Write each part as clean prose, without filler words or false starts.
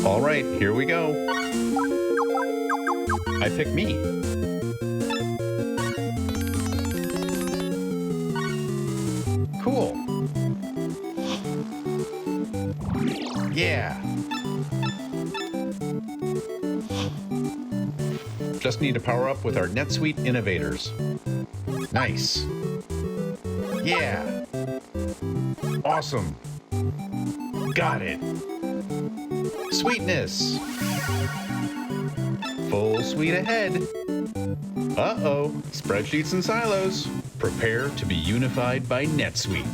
All right, here we go. I pick me. Cool. Yeah. Just need to power up with our NetSuite innovators. Nice. Yeah. Awesome. Got it. Suiteness. Full suite ahead. Uh-oh, spreadsheets and silos. Prepare to be unified by NetSuite.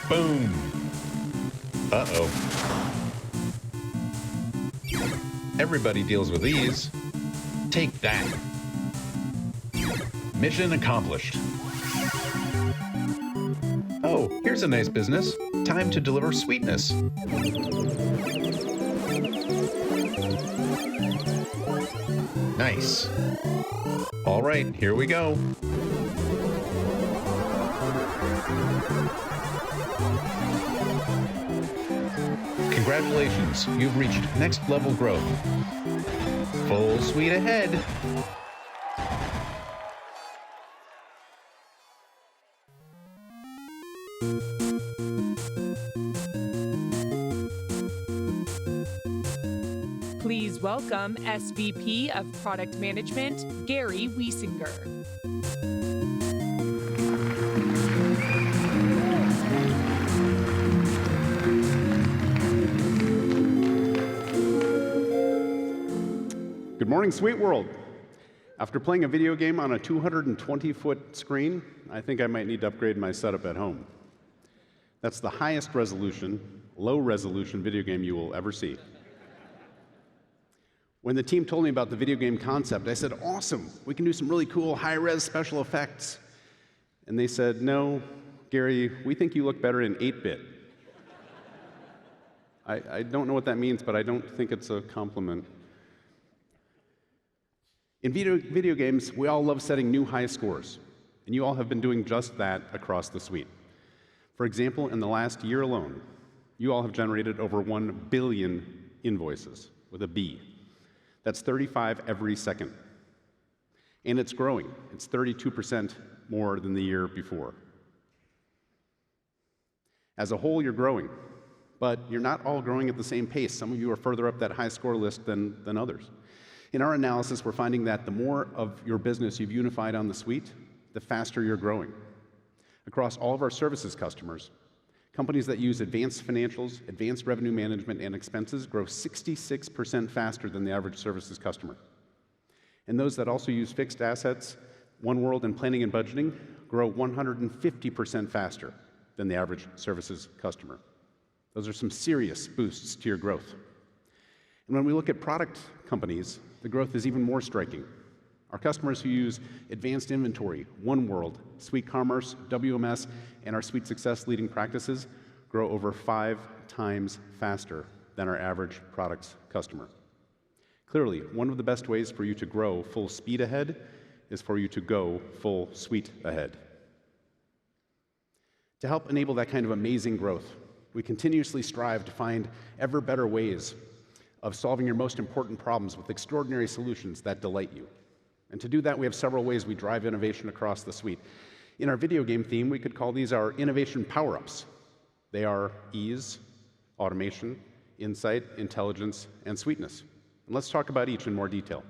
Boom. Uh-oh. Everybody deals with these. Take that. Mission accomplished. Oh, here's a nice business. Time to deliver Suiteness. Nice. All right, here we go. Congratulations, you've reached next level growth. Full suite ahead. Please welcome SVP of Product Management, Gary Wiessinger. Good morning, SuiteWorld. After playing a video game on a 220-foot screen, I think I might need to upgrade my setup at home. That's the highest resolution, low-resolution video game you will ever see. When the team told me about the video game concept, I said, awesome, we can do some really cool high-res special effects. And they said, no, Gary, we think you look better in 8-bit. I don't know what that means, but I don't think it's a compliment. In video games, we all love setting new high scores, and you all have been doing just that across the suite. For example, in the last year alone, you all have generated over 1 billion invoices, with a B. That's 35 every second. And it's growing. It's 32% more than the year before. As a whole, you're growing, but you're not all growing at the same pace. Some of you are further up that high score list than others. In our analysis, we're finding that the more of your business you've unified on the suite, the faster you're growing. Across all of our services customers, companies that use advanced financials, advanced revenue management, and expenses grow 66% faster than the average services customer. And those that also use fixed assets, OneWorld, and planning and budgeting grow 150% faster than the average services customer. Those are some serious boosts to your growth. And when we look at product companies, the growth is even more striking. Our customers who use advanced inventory, OneWorld, Suite Commerce, WMS, and our Suite Success leading practices grow over 5 times faster than our average products customer. Clearly, one of the best ways for you to grow full speed ahead is for you to go full suite ahead. To help enable that kind of amazing growth, we continuously strive to find ever better ways of solving your most important problems with extraordinary solutions that delight you. And to do that, we have several ways we drive innovation across the suite. In our video game theme, we could call these our innovation power-ups. They are ease, automation, insight, intelligence, and sweetness. And let's talk about each in more detail.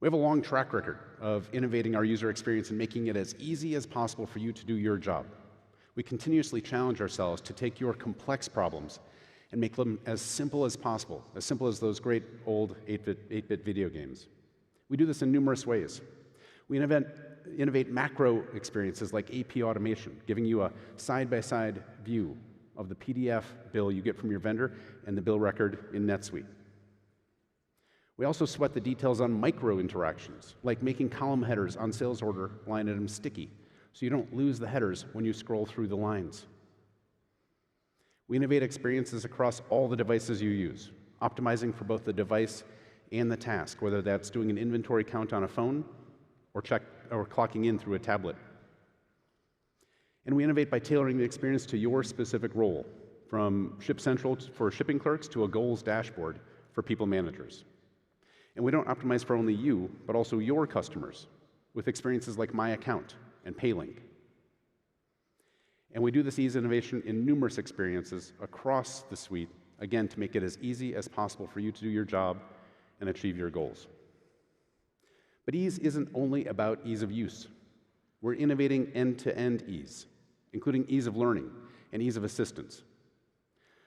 We have a long track record of innovating our user experience and making it as easy as possible for you to do your job. We continuously challenge ourselves to take your complex problems and make them as simple as possible, as simple as those great old 8-bit video games. We do this in numerous ways. We innovate macro experiences like AP automation, giving you a side-by-side view of the PDF bill you get from your vendor and the bill record in NetSuite. We also sweat the details on micro interactions, like making column headers on sales order line items sticky, so you don't lose the headers when you scroll through the lines. We innovate experiences across all the devices you use, optimizing for both the device and the task, whether that's doing an inventory count on a phone or clocking in through a tablet. And we innovate by tailoring the experience to your specific role, from Ship Central for shipping clerks to a goals dashboard for people managers. And we don't optimize for only you, but also your customers, with experiences like My Account and PayLink. And we do this ease innovation in numerous experiences across the suite, again, to make it as easy as possible for you to do your job and achieve your goals. But ease isn't only about ease of use. We're innovating end-to-end ease, including ease of learning and ease of assistance.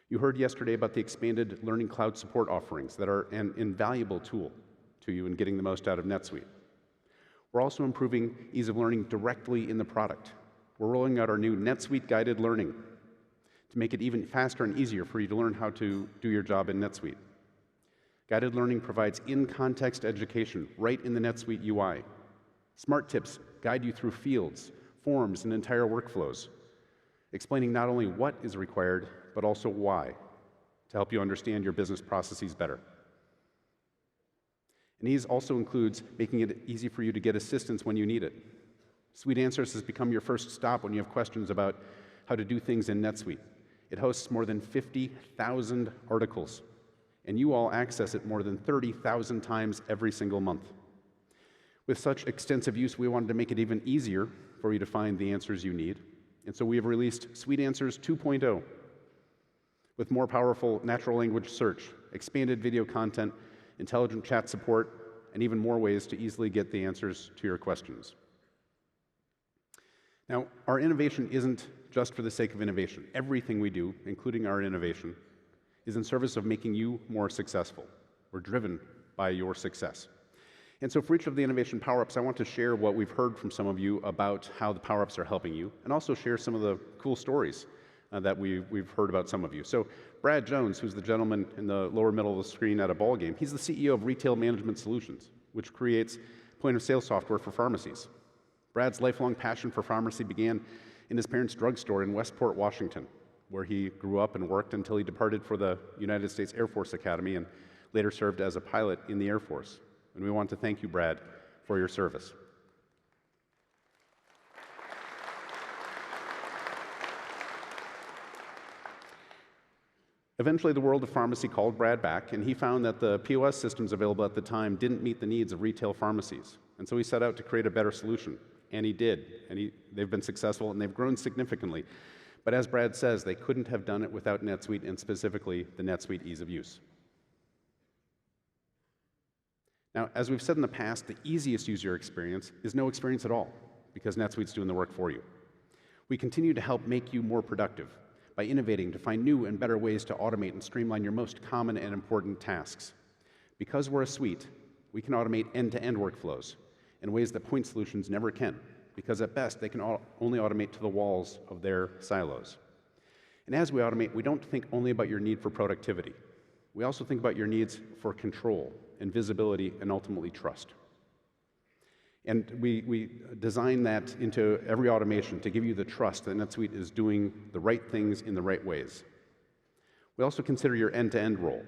You heard yesterday about the expanded Learning Cloud support offerings that are an invaluable tool to you in getting the most out of NetSuite. We're also improving ease of learning directly in the product. We're rolling out our new NetSuite guided learning to make it even faster and easier for you to learn how to do your job in NetSuite. Guided learning provides in-context education right in the NetSuite UI. Smart tips guide you through fields, forms, and entire workflows, explaining not only what is required, but also why, to help you understand your business processes better. And ease also includes making it easy for you to get assistance when you need it. Suite Answers has become your first stop when you have questions about how to do things in NetSuite. It hosts more than 50,000 articles, and you all access it more than 30,000 times every single month. With such extensive use, we wanted to make it even easier for you to find the answers you need, and so we have released Suite Answers 2.0 with more powerful natural language search, expanded video content, intelligent chat support, and even more ways to easily get the answers to your questions. Now, our innovation isn't just for the sake of innovation. Everything we do, including our innovation, is in service of making you more successful. We're driven by your success. And so for each of the innovation power-ups, I want to share what we've heard from some of you about how the power-ups are helping you, and also share some of the cool stories that we've heard about some of you. So Brad Jones, who's the gentleman in the lower middle of the screen at a ball game, he's the CEO of Retail Management Solutions, which creates point-of-sale software for pharmacies. Brad's lifelong passion for pharmacy began in his parents' drugstore in Westport, Washington, where he grew up and worked until he departed for the United States Air Force Academy and later served as a pilot in the Air Force. And we want to thank you, Brad, for your service. Eventually, the world of pharmacy called Brad back, and he found that the POS systems available at the time didn't meet the needs of retail pharmacies. And so he set out to create a better solution, and he did. And they've been successful, and they've grown significantly. But as Brad says, they couldn't have done it without NetSuite, and specifically the NetSuite ease of use. Now, as we've said in the past, the easiest user experience is no experience at all, because NetSuite's doing the work for you. We continue to help make you more productive by innovating to find new and better ways to automate and streamline your most common and important tasks. Because we're a suite, we can automate end-to-end workflows in ways that point solutions never can, because at best, they can only automate to the walls of their silos. And as we automate, we don't think only about your need for productivity. We also think about your needs for control and visibility and ultimately trust. And we design that into every automation to give you the trust that NetSuite is doing the right things in the right ways. We also consider your end-to-end role,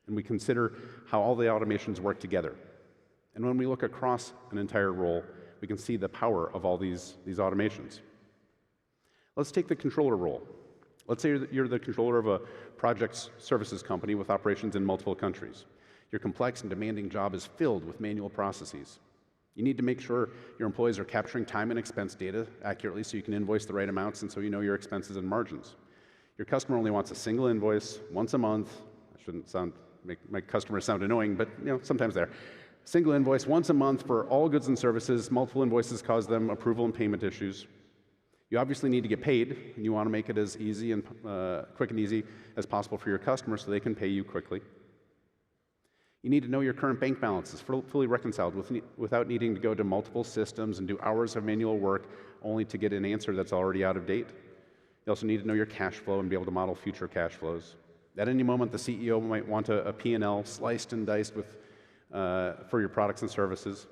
and we consider how all the automations work together. And when we look across an entire role, we can see the power of all these automations. Let's take the controller role. Let's say you're the controller of a project services company with operations in multiple countries. Your complex and demanding job is filled with manual processes. You need to make sure your employees are capturing time and expense data accurately so you can invoice the right amounts and so you know your expenses and margins. Your customer only wants a single invoice once a month. I shouldn't make my customers sound annoying, but sometimes they're. Single invoice once a month for all goods and services. Multiple invoices cause them approval and payment issues. You obviously need to get paid, and you want to make it as easy and quick and easy as possible for your customers so they can pay you quickly. You need to know your current bank balances fully reconciled without needing to go to multiple systems and do hours of manual work only to get an answer that's already out of date. You also need to know your cash flow and be able to model future cash flows. At any moment, the CEO might want a P&L sliced and diced with for your products and services.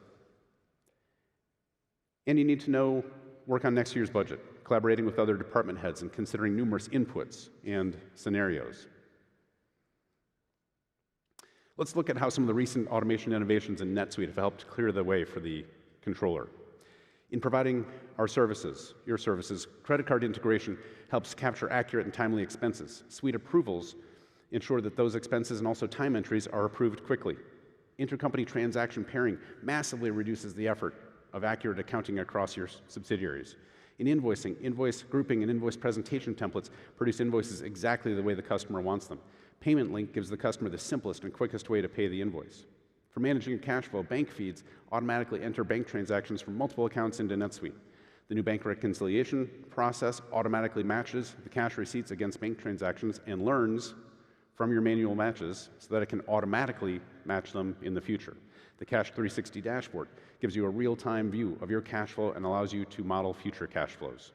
And you need to work on next year's budget, collaborating with other department heads and considering numerous inputs and scenarios. Let's look at how some of the recent automation innovations in NetSuite have helped clear the way for the controller. In providing our services, your services, credit card integration helps capture accurate and timely expenses. Suite approvals ensure that those expenses and also time entries are approved quickly. Intercompany transaction pairing massively reduces the effort of accurate accounting across your subsidiaries. In invoicing, invoice grouping and invoice presentation templates produce invoices exactly the way the customer wants them. Payment Link gives the customer the simplest and quickest way to pay the invoice. For managing your cash flow, bank feeds automatically enter bank transactions from multiple accounts into NetSuite. The new bank reconciliation process automatically matches the cash receipts against bank transactions and learns from your manual matches so that it can automatically match them in the future. The Cash 360 dashboard gives you a real-time view of your cash flow and allows you to model future cash flows.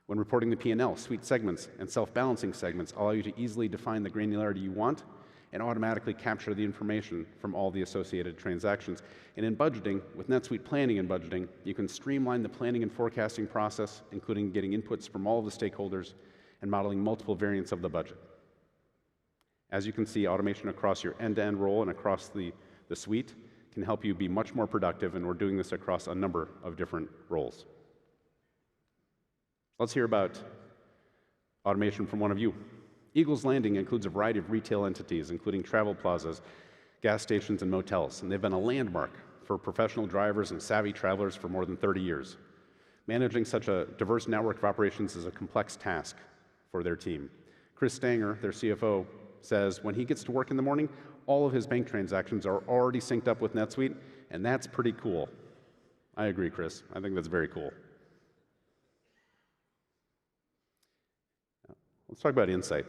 When reporting the P&L, Suite segments and self-balancing segments allow you to easily define the granularity you want and automatically capture the information from all the associated transactions. And in budgeting, with NetSuite Planning and Budgeting, you can streamline the planning and forecasting process, including getting inputs from all of the stakeholders and modeling multiple variants of the budget. As you can see, automation across your end-to-end role and across the suite can help you be much more productive, and we're doing this across a number of different roles. Let's hear about automation from one of you. Eagles Landing includes a variety of retail entities, including travel plazas, gas stations, and motels, and they've been a landmark for professional drivers and savvy travelers for more than 30 years. Managing such a diverse network of operations is a complex task for their team. Chris Stanger, their CFO, says when he gets to work in the morning, all of his bank transactions are already synced up with NetSuite, and that's pretty cool. I agree, Chris. I think that's very cool. Let's talk about insight.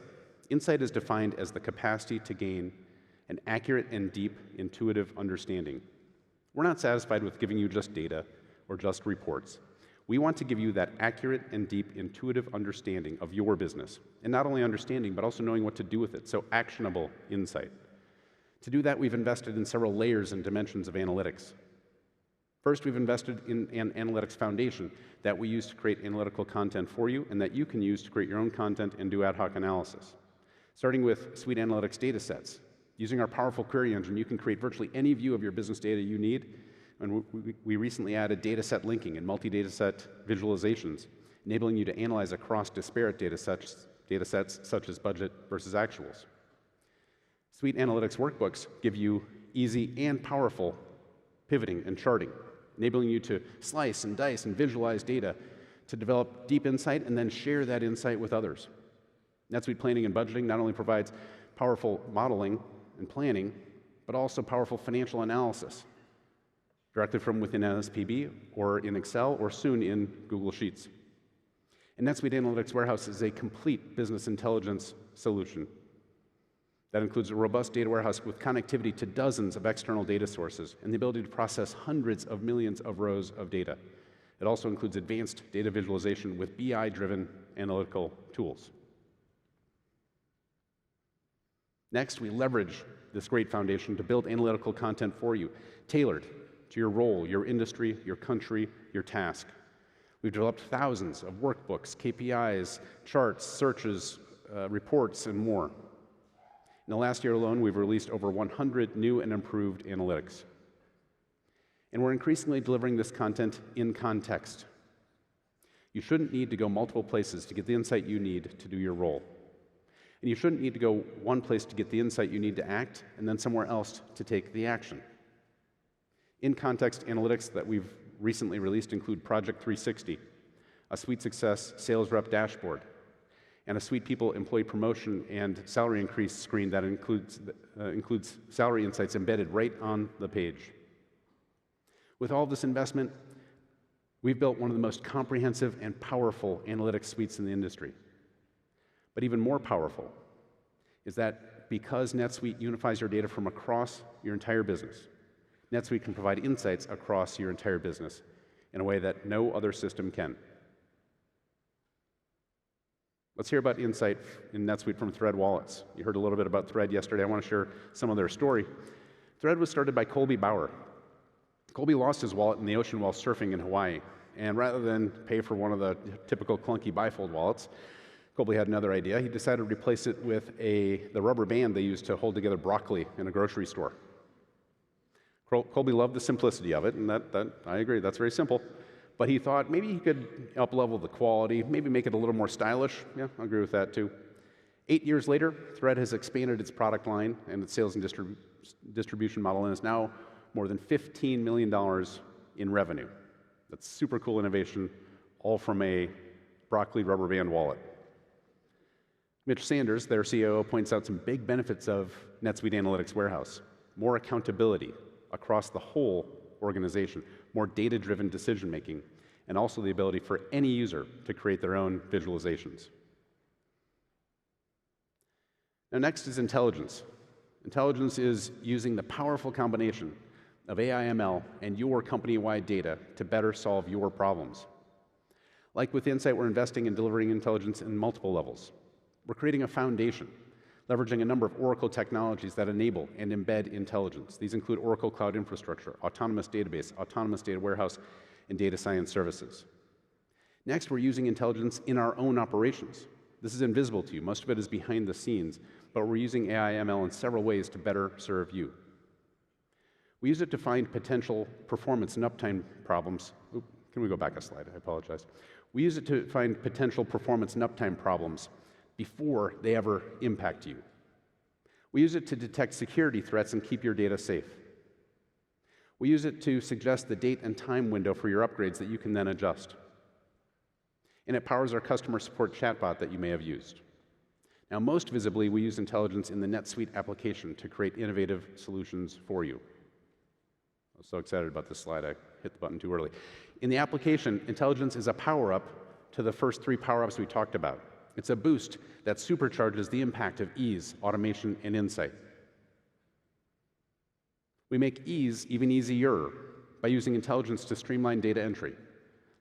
Insight is defined as the capacity to gain an accurate and deep intuitive understanding. We're not satisfied with giving you just data or just reports. We want to give you that accurate and deep intuitive understanding of your business. And not only understanding, but also knowing what to do with it, so actionable insight. To do that, we've invested in several layers and dimensions of analytics. First, we've invested in an analytics foundation that we use to create analytical content for you and that you can use to create your own content and do ad hoc analysis. Starting with Suite Analytics data sets. Using our powerful query engine, you can create virtually any view of your business data you need. And we recently added data set linking and multi-data set visualizations, enabling you to analyze across disparate data sets such as budget versus actuals. Suite Analytics workbooks give you easy and powerful pivoting and charting, enabling you to slice and dice and visualize data to develop deep insight and then share that insight with others. NetSuite Planning and Budgeting not only provides powerful modeling and planning, but also powerful financial analysis, directly from within NSPB or in Excel or soon in Google Sheets. And NetSuite Analytics Warehouse is a complete business intelligence solution that includes a robust data warehouse with connectivity to dozens of external data sources and the ability to process hundreds of millions of rows of data. It also includes advanced data visualization with BI-driven analytical tools. Next, we leverage this great foundation to build analytical content for you, tailored to your role, your industry, your country, your task. We've developed thousands of workbooks, KPIs, charts, searches, reports, and more. In the last year alone, we've released over 100 new and improved analytics. And we're increasingly delivering this content in context. You shouldn't need to go multiple places to get the insight you need to do your role. And you shouldn't need to go one place to get the insight you need to act, and then somewhere else to take the action. In-context analytics that we've recently released include Project 360, a Suite Success sales rep dashboard, and a Suite People employee promotion and salary increase screen that includes salary insights embedded right on the page. With all this investment, we've built one of the most comprehensive and powerful analytics suites in the industry. But even more powerful is that because NetSuite unifies your data from across your entire business, NetSuite can provide insights across your entire business in a way that no other system can. Let's hear about insight in NetSuite from Thread Wallets. You heard a little bit about Thread yesterday. I want to share some of their story. Thread was started by Colby Bauer. Colby lost his wallet in the ocean while surfing in Hawaii, and rather than pay for one of the typical clunky bifold wallets, Colby had another idea. He decided to replace it with the rubber band they used to hold together broccoli in a grocery store. Colby loved the simplicity of it, and that I agree, that's very simple. But he thought maybe he could up-level the quality, maybe make it a little more stylish. Yeah, I agree with that too. 8 years later, Thread has expanded its product line and its sales and distribution model, and is now more than $15 million in revenue. That's super cool innovation, all from a broccoli rubber band wallet. Mitch Sanders, their COO, points out some big benefits of NetSuite Analytics Warehouse. More accountability across the whole organization, more data-driven decision-making, and also the ability for any user to create their own visualizations. Now next is intelligence. Intelligence is using the powerful combination of AI ML and your company-wide data to better solve your problems. Like with Insight, we're investing in delivering intelligence in multiple levels. We're creating a foundation, leveraging a number of Oracle technologies that enable and embed intelligence. These include Oracle Cloud Infrastructure, Autonomous Database, Autonomous Data Warehouse, and Data Science Services. Next, we're using intelligence in our own operations. This is invisible to you. Most of it is behind the scenes, but we're using AI ML in several ways to better serve you. We use it to find potential performance and uptime problems. Can we go back a slide? I apologize. We use it to find potential performance and uptime problems before they ever impact you. We use it to detect security threats and keep your data safe. We use it to suggest the date and time window for your upgrades that you can then adjust. And it powers our customer support chatbot that you may have used. Now, most visibly, we use intelligence in the NetSuite application to create innovative solutions for you. I was so excited about this slide, I hit the button too early. In the application, intelligence is a power-up to the first 3 power-ups we talked about. It's a boost that supercharges the impact of ease, automation, and insight. We make ease even easier by using intelligence to streamline data entry,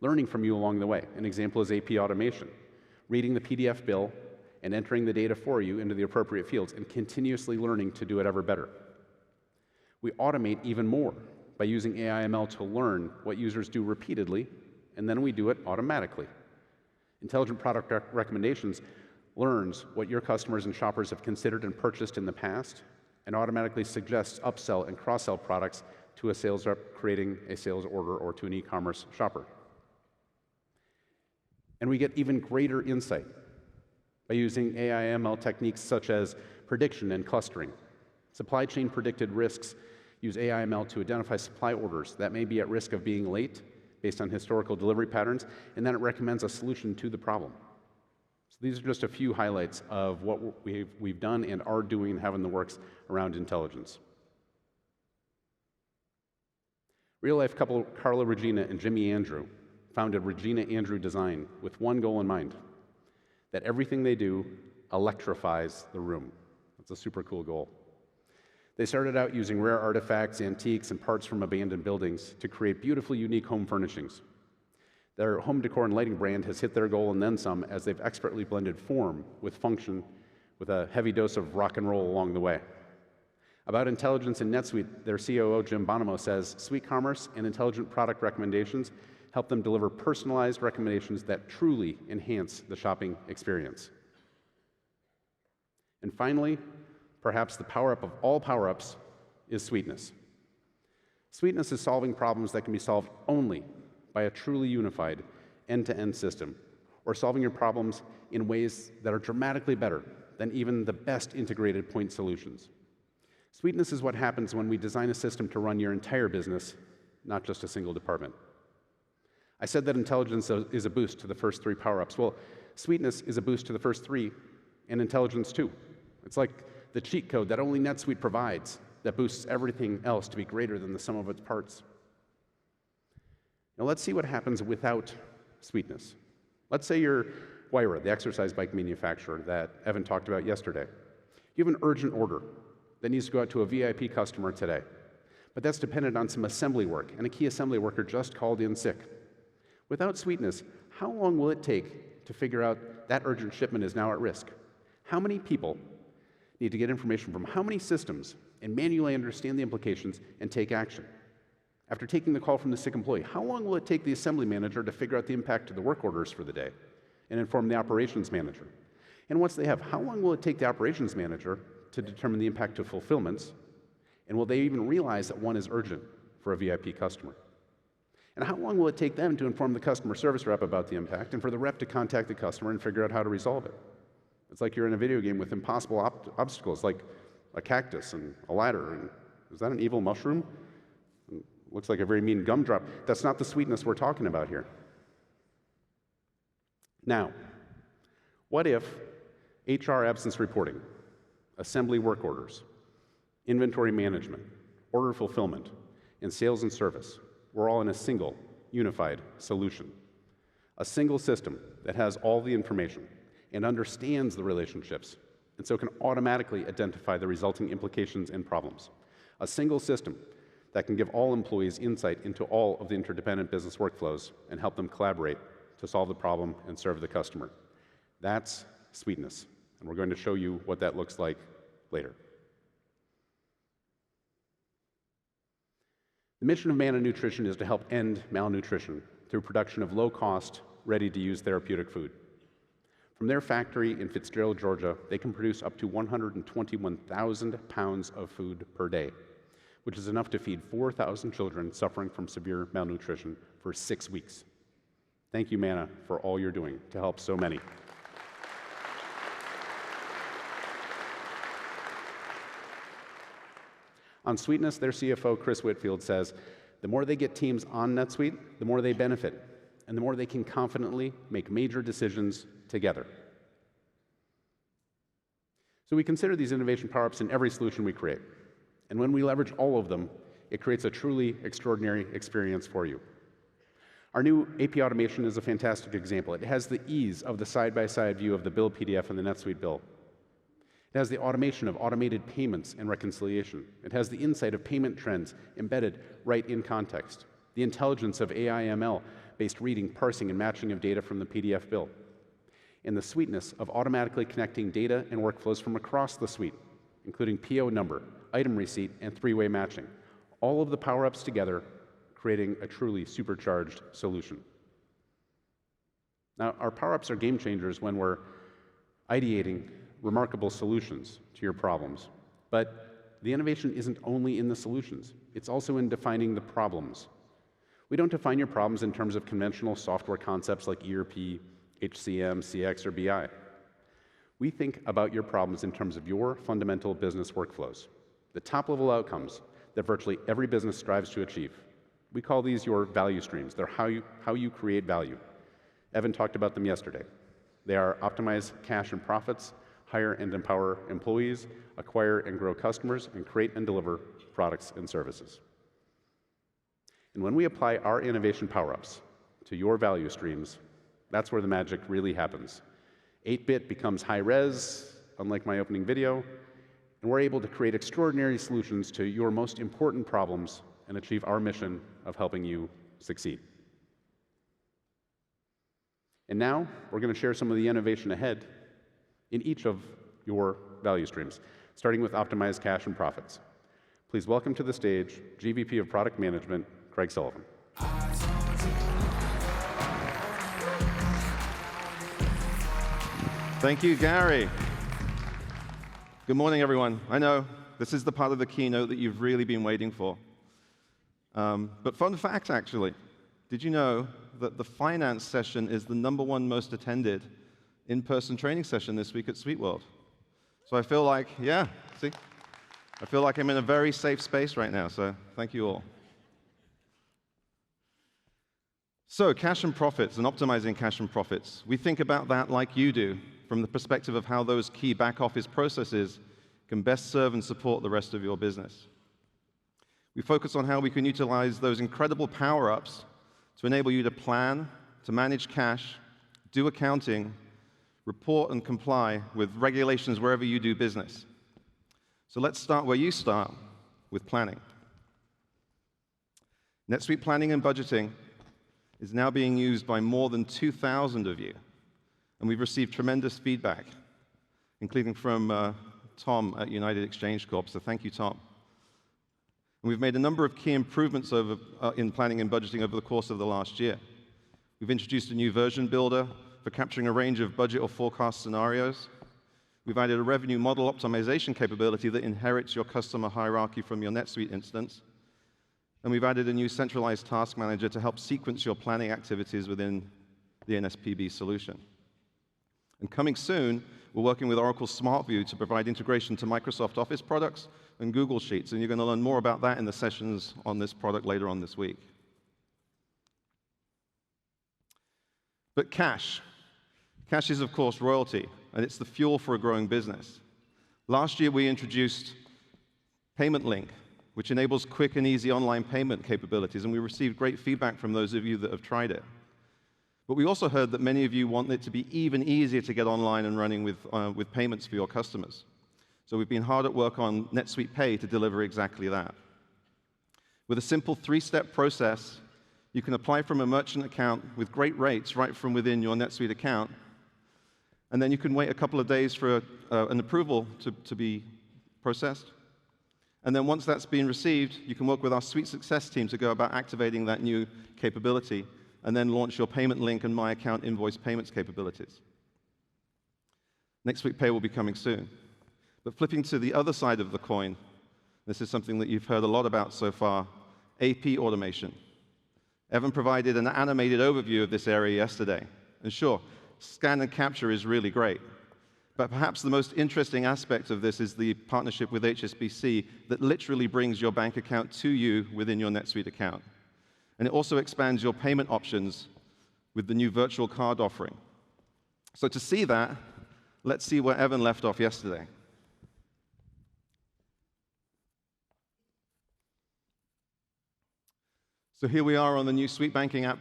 learning from you along the way. An example is AP automation, reading the PDF bill and entering the data for you into the appropriate fields and continuously learning to do it ever better. We automate even more by using AI ML to learn what users do repeatedly, and then we do it automatically. Intelligent Product Recommendations learns what your customers and shoppers have considered and purchased in the past, and automatically suggests upsell and cross-sell products to a sales rep creating a sales order or to an e-commerce shopper. And we get even greater insight by using AI ML techniques such as prediction and clustering. Supply chain predicted risks use AI ML to identify supply orders that may be at risk of being late based on historical delivery patterns, and then it recommends a solution to the problem. So these are just a few highlights of what we've done and are doing and have in the works around intelligence. Real-life couple Carla Regina and Jimmy Andrew founded Regina Andrew Design with one goal in mind, that everything they do electrifies the room. That's a super cool goal. They started out using rare artifacts, antiques, and parts from abandoned buildings to create beautiful, unique home furnishings. Their home decor and lighting brand has hit their goal and then some, as they've expertly blended form with function with a heavy dose of rock and roll along the way. About intelligence in NetSuite, their COO, Jim Bonomo, says, Suite Commerce and intelligent product recommendations help them deliver personalized recommendations that truly enhance the shopping experience. And finally, perhaps the power-up of all power-ups is Suiteness. Suiteness is solving problems that can be solved only by a truly unified end-to-end system, or solving your problems in ways that are dramatically better than even the best integrated point solutions. Suiteness is what happens when we design a system to run your entire business, not just a single department. I said that intelligence is a boost to the first 3 power-ups. Well, Suiteness is a boost to the first 3, and intelligence too. It's like the cheat code that only NetSuite provides that boosts everything else to be greater than the sum of its parts. Now let's see what happens without Suiteness. Let's say you're Wyra, the exercise bike manufacturer that Evan talked about yesterday. You have an urgent order that needs to go out to a VIP customer today, but that's dependent on some assembly work, and a key assembly worker just called in sick. Without Suiteness, how long will it take to figure out that urgent shipment is now at risk? How many people need to get information from how many systems and manually understand the implications and take action. After taking the call from the sick employee, how long will it take the assembly manager to figure out the impact to the work orders for the day and inform the operations manager? And once they have, how long will it take the operations manager to determine the impact to fulfillments? And will they even realize that one is urgent for a VIP customer? And how long will it take them to inform the customer service rep about the impact and for the rep to contact the customer and figure out how to resolve it? It's like you're in a video game with impossible obstacles like a cactus and a ladder. And is that an evil mushroom? Looks like a very mean gumdrop. That's not the Suiteness we're talking about here. Now, what if HR absence reporting, assembly work orders, inventory management, order fulfillment, and sales and service were all in a single, unified solution? A single system that has all the information and understands the relationships, and so can automatically identify the resulting implications and problems. A single system that can give all employees insight into all of the interdependent business workflows and help them collaborate to solve the problem and serve the customer. That's Suiteness, and we're going to show you what that looks like later. The mission of Manna Nutrition is to help end malnutrition through production of low-cost, ready-to-use therapeutic food. From their factory in Fitzgerald, Georgia, they can produce up to 121,000 pounds of food per day, which is enough to feed 4,000 children suffering from severe malnutrition for 6 weeks. Thank you, Manna, for all you're doing to help so many. On Suiteness, their CFO, Chris Whitfield, says, the more they get teams on NetSuite, the more they benefit, and the more they can confidently make major decisions together. So we consider these innovation power-ups in every solution we create. And when we leverage all of them, it creates a truly extraordinary experience for you. Our new AP automation is a fantastic example. It has the ease of the side-by-side view of the bill PDF and the NetSuite bill. It has the automation of automated payments and reconciliation. It has the insight of payment trends embedded right in context. The intelligence of AI/ML-based reading, parsing, and matching of data from the PDF bill. And the Suiteness of automatically connecting data and workflows from across the suite, including PO number, item receipt, and three-way matching. All of the power-ups together, creating a truly supercharged solution. Now, our power-ups are game changers when we're ideating remarkable solutions to your problems. But the innovation isn't only in the solutions, it's also in defining the problems. We don't define your problems in terms of conventional software concepts like ERP, HCM, CX, or BI. We think about your problems in terms of your fundamental business workflows, the top-level outcomes that virtually every business strives to achieve. We call these your value streams. They're how you create value. Evan talked about them yesterday. They are optimize cash and profits, hire and empower employees, acquire and grow customers, and create and deliver products and services. And when we apply our innovation power-ups to your value streams, that's where the magic really happens. 8-bit becomes high-res, unlike my opening video, and we're able to create extraordinary solutions to your most important problems and achieve our mission of helping you succeed. And now, we're going to share some of the innovation ahead in each of your value streams, starting with optimize cash and profits. Please welcome to the stage GVP of Product Management, Craig Sullivan. Thank you, Gary. Good morning, everyone. I know this is the part of the keynote that you've really been waiting for. But fun fact, actually, did you know that the finance session is the #1 most attended in-person training session this week at SuiteWorld? So I feel like, yeah, see? I feel like I'm in a very safe space right now, so thank you all. So cash and profits and optimizing cash and profits. We think about that like you do, from the perspective of how those key back-office processes can best serve and support the rest of your business. We focus on how we can utilize those incredible power-ups to enable you to plan, to manage cash, do accounting, report and comply with regulations wherever you do business. So let's start where you start, with planning. NetSuite planning and budgeting is now being used by more than 2,000 of you, and we've received tremendous feedback, including from Tom at United Exchange Corp, so thank you, Tom. And we've made a number of key improvements in planning and budgeting over the course of the last year. We've introduced a new version builder for capturing a range of budget or forecast scenarios. We've added a revenue model optimization capability that inherits your customer hierarchy from your NetSuite instance. And we've added a new centralized task manager to help sequence your planning activities within the NSPB solution. And coming soon, we're working with Oracle SmartView to provide integration to Microsoft Office products and Google Sheets. And you're going to learn more about that in the sessions on this product later on this week. But cash. Cash is, of course, royalty, and it's the fuel for a growing business. Last year, we introduced Payment Link, which enables quick and easy online payment capabilities, and we received great feedback from those of you that have tried it. But we also heard that many of you want it to be even easier to get online and running with payments for your customers. So we've been hard at work on NetSuite Pay to deliver exactly that. With a simple three-step process, you can apply from a merchant account with great rates right from within your NetSuite account, and then you can wait a couple of days for an approval to be processed. And then once that's been received, you can work with our Suite Success team to go about activating that new capability, and then launch your Payment Link and My Account invoice payments capabilities. NetSuite Pay will be coming soon. But flipping to the other side of the coin, this is something that you've heard a lot about so far, AP automation. Evan provided an animated overview of this area yesterday. And sure, scan and capture is really great. But perhaps the most interesting aspect of this is the partnership with HSBC that literally brings your bank account to you within your NetSuite account. And it also expands your payment options with the new virtual card offering. So to see that, let's see where Evan left off yesterday. So here we are on the new Suite Banking app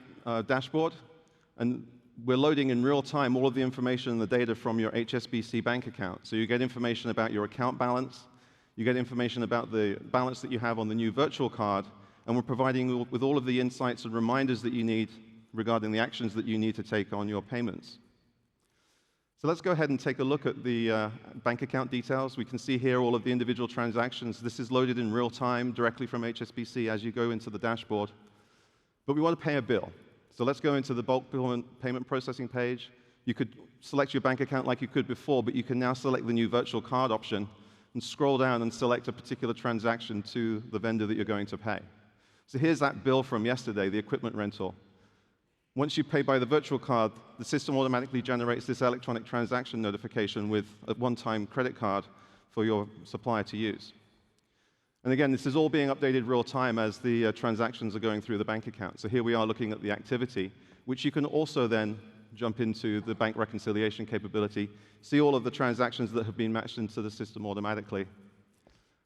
dashboard, and we're loading in real time all of the information and the data from your HSBC bank account. So you get information about your account balance, you get information about the balance that you have on the new virtual card, and we're providing you with all of the insights and reminders that you need regarding the actions that you need to take on your payments. So let's go ahead and take a look at the bank account details. We can see here all of the individual transactions. This is loaded in real time directly from HSBC as you go into the dashboard. But we want to pay a bill. So let's go into the bulk payment processing page. You could select your bank account like you could before, but you can now select the new virtual card option and scroll down and select a particular transaction to the vendor that you're going to pay. So here's that bill from yesterday, the equipment rental. Once you pay by the virtual card, the system automatically generates this electronic transaction notification with a one-time credit card for your supplier to use. And again, this is all being updated real time as the transactions are going through the bank account. So here we are looking at the activity, which you can also then jump into the bank reconciliation capability, see all of the transactions that have been matched into the system automatically,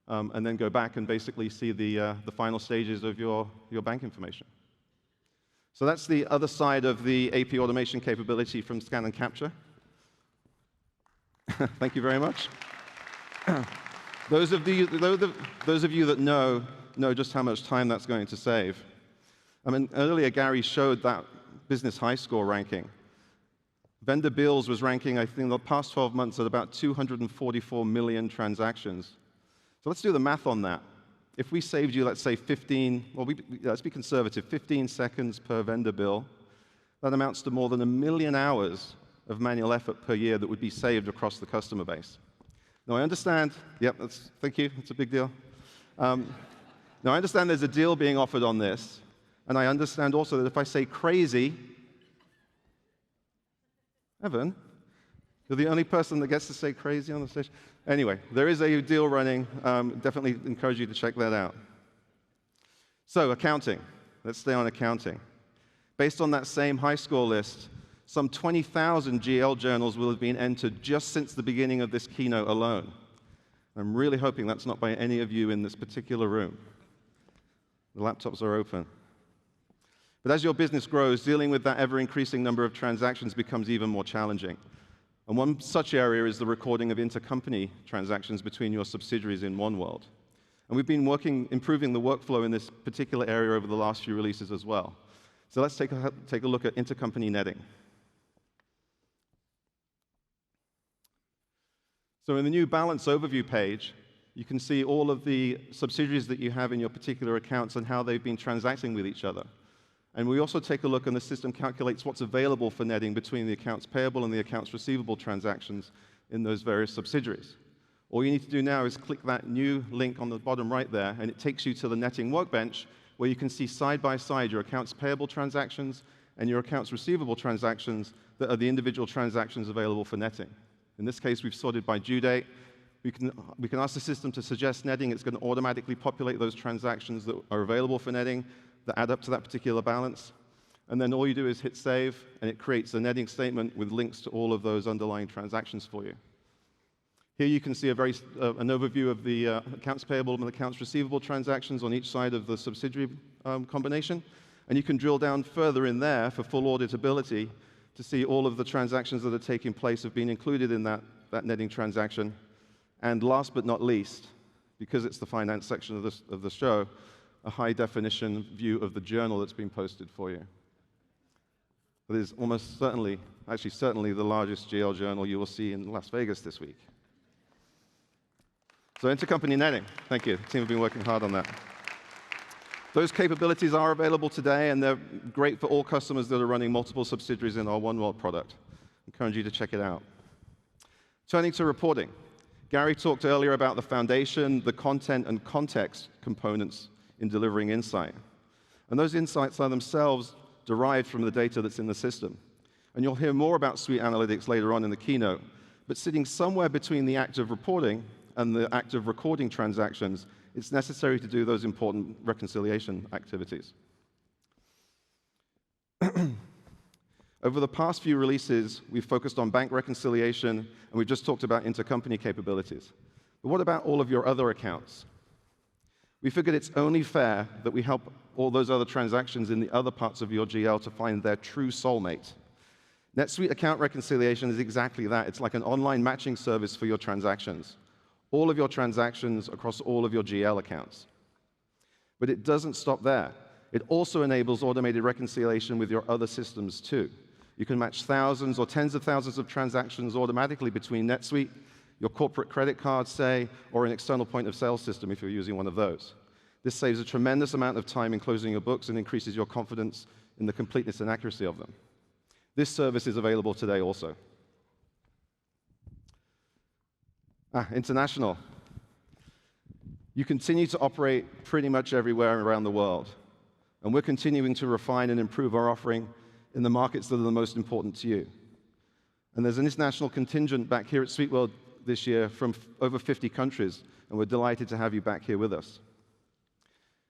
and then go back and basically see the final stages of your bank information. So that's the other side of the AP automation capability from Scan and Capture. Thank you very much. Those of you that know just how much time that's going to save. I mean, earlier Gary showed that business high score ranking. Vendor Bills was ranking, I think, the past 12 months at about 244 million transactions. So let's do the math on that. If we saved you, let's say 15, well, let's be conservative, 15 seconds per vendor bill, that amounts to more than 1 million hours of manual effort per year that would be saved across the customer base. Now, I understand, thank you, it's a big deal. Now, I understand there's a deal being offered on this, and I understand also that if I say crazy, Evan, you're the only person that gets to say crazy on the stage. Anyway, there is a deal running. Definitely encourage you to check that out. So, accounting. Let's stay on accounting. Based on that same high score list, some 20,000 GL journals will have been entered just since the beginning of this keynote alone. I'm really hoping that's not by any of you in this particular room. The laptops are open. But as your business grows, dealing with that ever-increasing number of transactions becomes even more challenging. And one such area is the recording of intercompany transactions between your subsidiaries in OneWorld. And we've been improving the workflow in this particular area over the last few releases as well. So let's take a look at intercompany netting. So in the new balance overview page, you can see all of the subsidiaries that you have in your particular accounts and how they've been transacting with each other. And we also take a look, and the system calculates what's available for netting between the accounts payable and the accounts receivable transactions in those various subsidiaries. All you need to do now is click that new link on the bottom right there, and it takes you to the netting workbench, where you can see side by side your accounts payable transactions and your accounts receivable transactions that are the individual transactions available for netting. In this case, we've sorted by due date. We can ask the system to suggest netting. It's going to automatically populate those transactions that are available for netting that add up to that particular balance. And then all you do is hit save, and it creates a netting statement with links to all of those underlying transactions for you. Here you can see an overview of the accounts payable and accounts receivable transactions on each side of the subsidiary combination. And you can drill down further in there for full auditability to see all of the transactions that are taking place have been included in that netting transaction. And last but not least, because it's the finance section of the show, a high-definition view of the journal that's been posted for you. It is almost certainly, actually certainly the largest GL journal you will see in Las Vegas this week. So intercompany netting, thank you. The team have been working hard on that. Those capabilities are available today, and they're great for all customers that are running multiple subsidiaries in our OneWorld product. I encourage you to check it out. Turning to reporting. Gary talked earlier about the foundation, the content, and context components in delivering insight. And those insights are themselves derived from the data that's in the system. And you'll hear more about Suite Analytics later on in the keynote. But sitting somewhere between the act of reporting and the act of recording transactions, it's necessary to do those important reconciliation activities. Over the past few releases, we've focused on bank reconciliation, and we've just talked about intercompany capabilities. But what about all of your other accounts? We figured it's only fair that we help all those other transactions in the other parts of your GL to find their true soulmate. NetSuite account reconciliation is exactly that. It's like an online matching service for your transactions. All of your transactions across all of your GL accounts. But it doesn't stop there. It also enables automated reconciliation with your other systems too. You can match thousands or tens of thousands of transactions automatically between NetSuite, your corporate credit card, say, or an external point of sale system if you're using one of those. This saves a tremendous amount of time in closing your books and increases your confidence in the completeness and accuracy of them. This service is available today also. International. You continue to operate pretty much everywhere around the world. And we're continuing to refine and improve our offering in the markets that are the most important to you. And there's an international contingent back here at SuiteWorld this year from over 50 countries, and we're delighted to have you back here with us.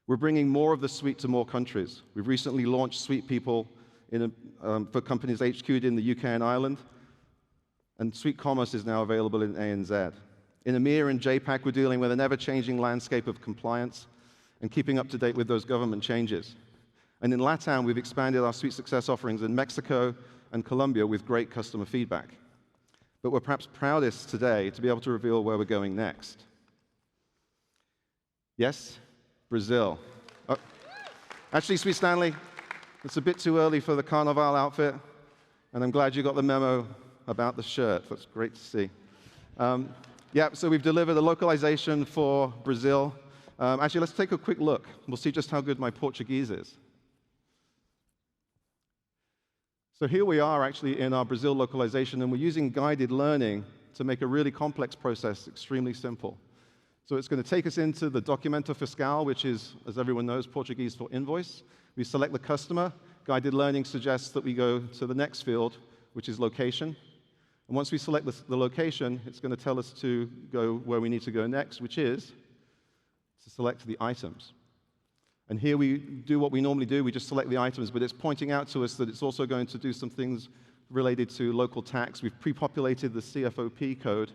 We're bringing more of the Suite to more countries. We've recently launched Suite People for companies HQ'd in the UK and Ireland, and Suite Commerce is now available in ANZ. In EMEA and JPAC, we're dealing with an ever-changing landscape of compliance and keeping up to date with those government changes. And in LATAM, we've expanded our Suite Success offerings in Mexico and Colombia with great customer feedback. But we're perhaps proudest today to be able to reveal where we're going next. Yes, Brazil. Oh. Actually, Sweet Stanley, it's a bit too early for the Carnival outfit, and I'm glad you got the memo about the shirt. That's great to see. Yeah, so we've delivered a localization for Brazil. Actually, let's take a quick look. We'll see just how good my Portuguese is. So here we are actually in our Brazil localization, and we're using guided learning to make a really complex process extremely simple. So it's going to take us into the Documento Fiscal, which is, as everyone knows, Portuguese for invoice. We select the customer. Guided learning suggests that we go to the next field, which is location. And once we select the location, it's going to tell us to go where we need to go next, which is to select the items. And here we do what we normally do. We just select the items, but it's pointing out to us that it's also going to do some things related to local tax. We've pre-populated the CFOP code,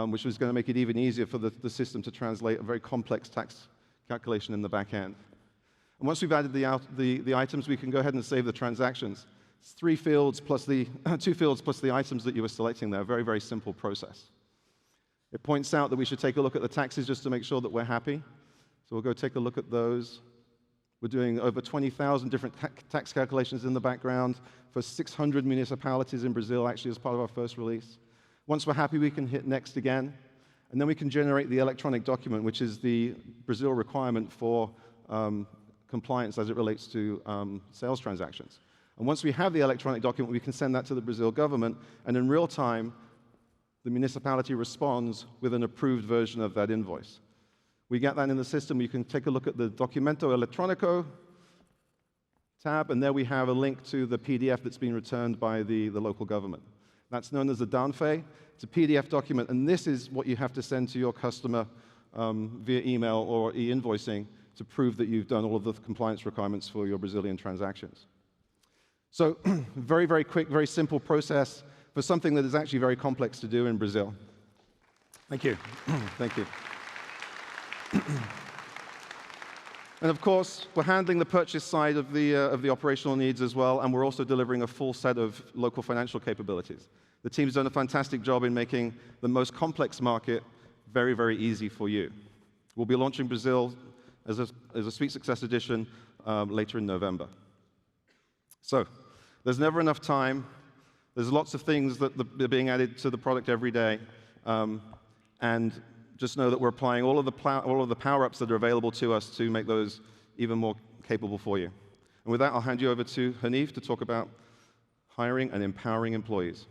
which was going to make it even easier for the system to translate a very complex tax calculation in the back end. And once we've added the items, we can go ahead and save the transactions. It's 3 fields plus the 2 fields plus the items that you were selecting there. Very, very simple process. It points out that we should take a look at the taxes just to make sure that we're happy. So we'll go take a look at those. We're doing over 20,000 different tax calculations in the background for 600 municipalities in Brazil, actually, as part of our first release. Once we're happy, we can hit next again. And then we can generate the electronic document, which is the Brazil requirement for compliance as it relates to sales transactions. And once we have the electronic document, we can send that to the Brazil government, and in real time, the municipality responds with an approved version of that invoice. We get that in the system. You can take a look at the Documento Electronico tab, and there we have a link to the PDF that's been returned by the local government. That's known as a DANFE. It's a PDF document, and this is what you have to send to your customer via email or e-invoicing to prove that you've done all of the compliance requirements for your Brazilian transactions. So very, very quick, very simple process for something that is actually very complex to do in Brazil. Thank you. Thank you. And of course, we're handling the purchase side of the operational needs as well, and we're also delivering a full set of local financial capabilities. The team's done a fantastic job in making the most complex market very, very easy for you. We'll be launching Brazil as a Suite Success Edition later in November. So there's never enough time. There's lots of things that are being added to the product every day, and just know that we're applying all of the power-ups that are available to us to make those even more capable for you. And with that, I'll hand you over to Hanif to talk about hiring and empowering employees.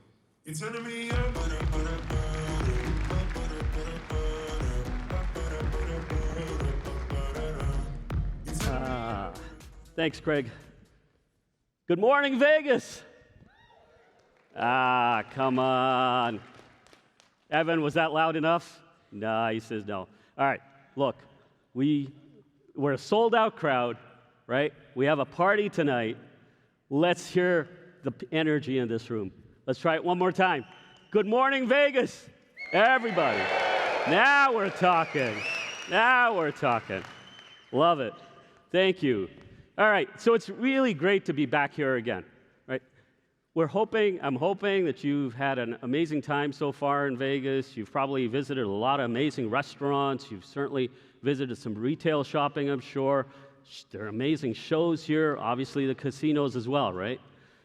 Thanks, Craig. Good morning, Vegas. Come on. Evan, was that loud enough? No, he says no. All right, look, we're a sold-out crowd, right? We have a party tonight. Let's hear the energy in this room. Let's try it one more time. Good morning, Vegas. Everybody. Now we're talking. Now we're talking. Love it. Thank you. All right, so it's really great to be back here again, right? I'm hoping that you've had an amazing time so far in Vegas. You've probably visited a lot of amazing restaurants. You've certainly visited some retail shopping, I'm sure. There are amazing shows here, obviously the casinos as well, right?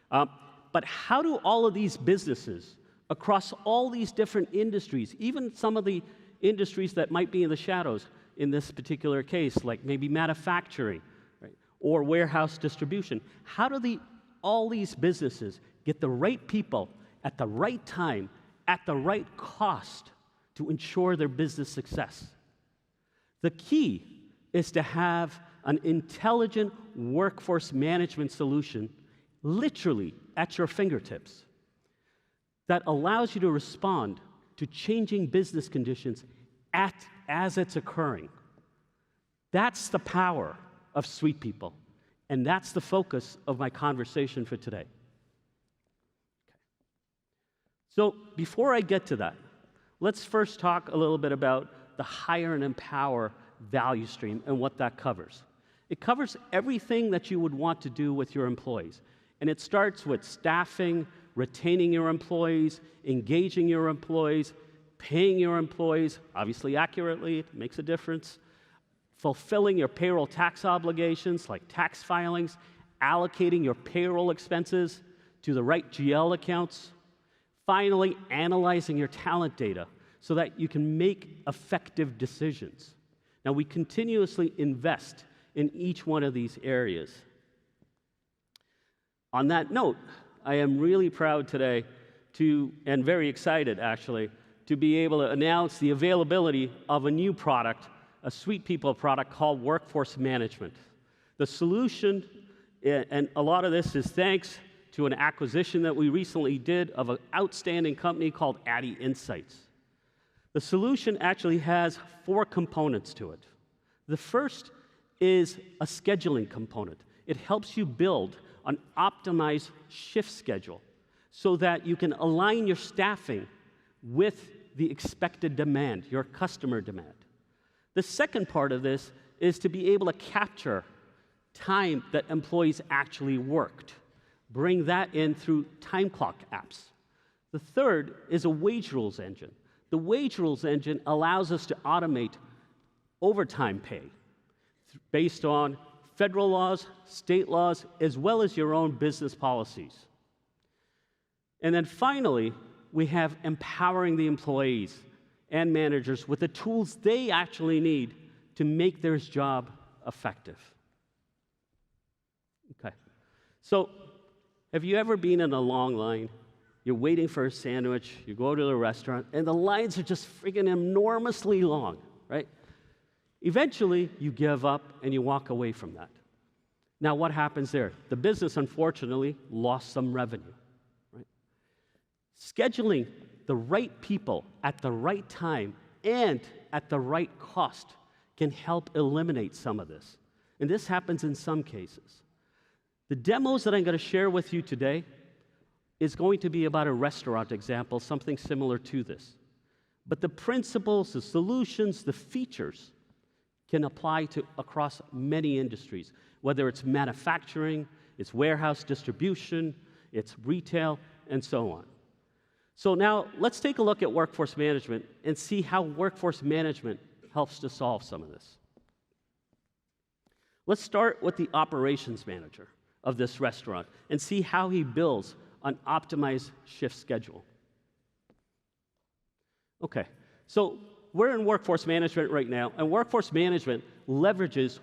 But how do all of these businesses across all these different industries, even some of the industries that might be in the shadows in this particular case, like maybe manufacturing, right, or warehouse distribution, how do all these businesses get the right people at the right time, at the right cost to ensure their business success? The key is to have an intelligent workforce management solution literally at your fingertips that allows you to respond to changing business conditions as it's occurring. That's the power of Suite People, and that's the focus of my conversation for today. So before I get to that, let's first talk a little bit about the hire and empower value stream and what that covers. It covers everything that you would want to do with your employees. And it starts with staffing, retaining your employees, engaging your employees, paying your employees, obviously accurately, it makes a difference, fulfilling your payroll tax obligations like tax filings, allocating your payroll expenses to the right GL accounts, finally analyzing your talent data so that you can make effective decisions. Now, we continuously invest in each one of these areas. On that note, I am really proud today and very excited actually, to be able to announce the availability of a new product, a Suite People product called Workforce Management. The solution, and a lot of this is thanks to an acquisition that we recently did of an outstanding company called Addy Insights. The solution actually has 4 components to it. The first is a scheduling component. It helps you build an optimized shift schedule so that you can align your staffing with the expected demand, your customer demand. The second part of this is to be able to capture time that employees actually worked. Bring that in through time clock apps. The third is a wage rules engine. The wage rules engine allows us to automate overtime pay based on federal laws, state laws, as well as your own business policies. And then finally, we have empowering the employees and managers with the tools they actually need to make their job effective. Okay. So, have you ever been in a long line? You're waiting for a sandwich, you go to the restaurant, and the lines are just freaking enormously long, right? Eventually, you give up and you walk away from that. Now, what happens there? The business, unfortunately, lost some revenue, right? Scheduling the right people at the right time and at the right cost can help eliminate some of this. And this happens in some cases. The demos that I'm going to share with you today is going to be about a restaurant example, something similar to this. But the principles, the solutions, the features can apply to across many industries, whether it's manufacturing, it's warehouse distribution, it's retail, and so on. So now let's take a look at workforce management and see how workforce management helps to solve some of this. Let's start with the operations manager of this restaurant and see how he builds an optimized shift schedule. Okay, so we're in workforce management right now, and workforce management leverages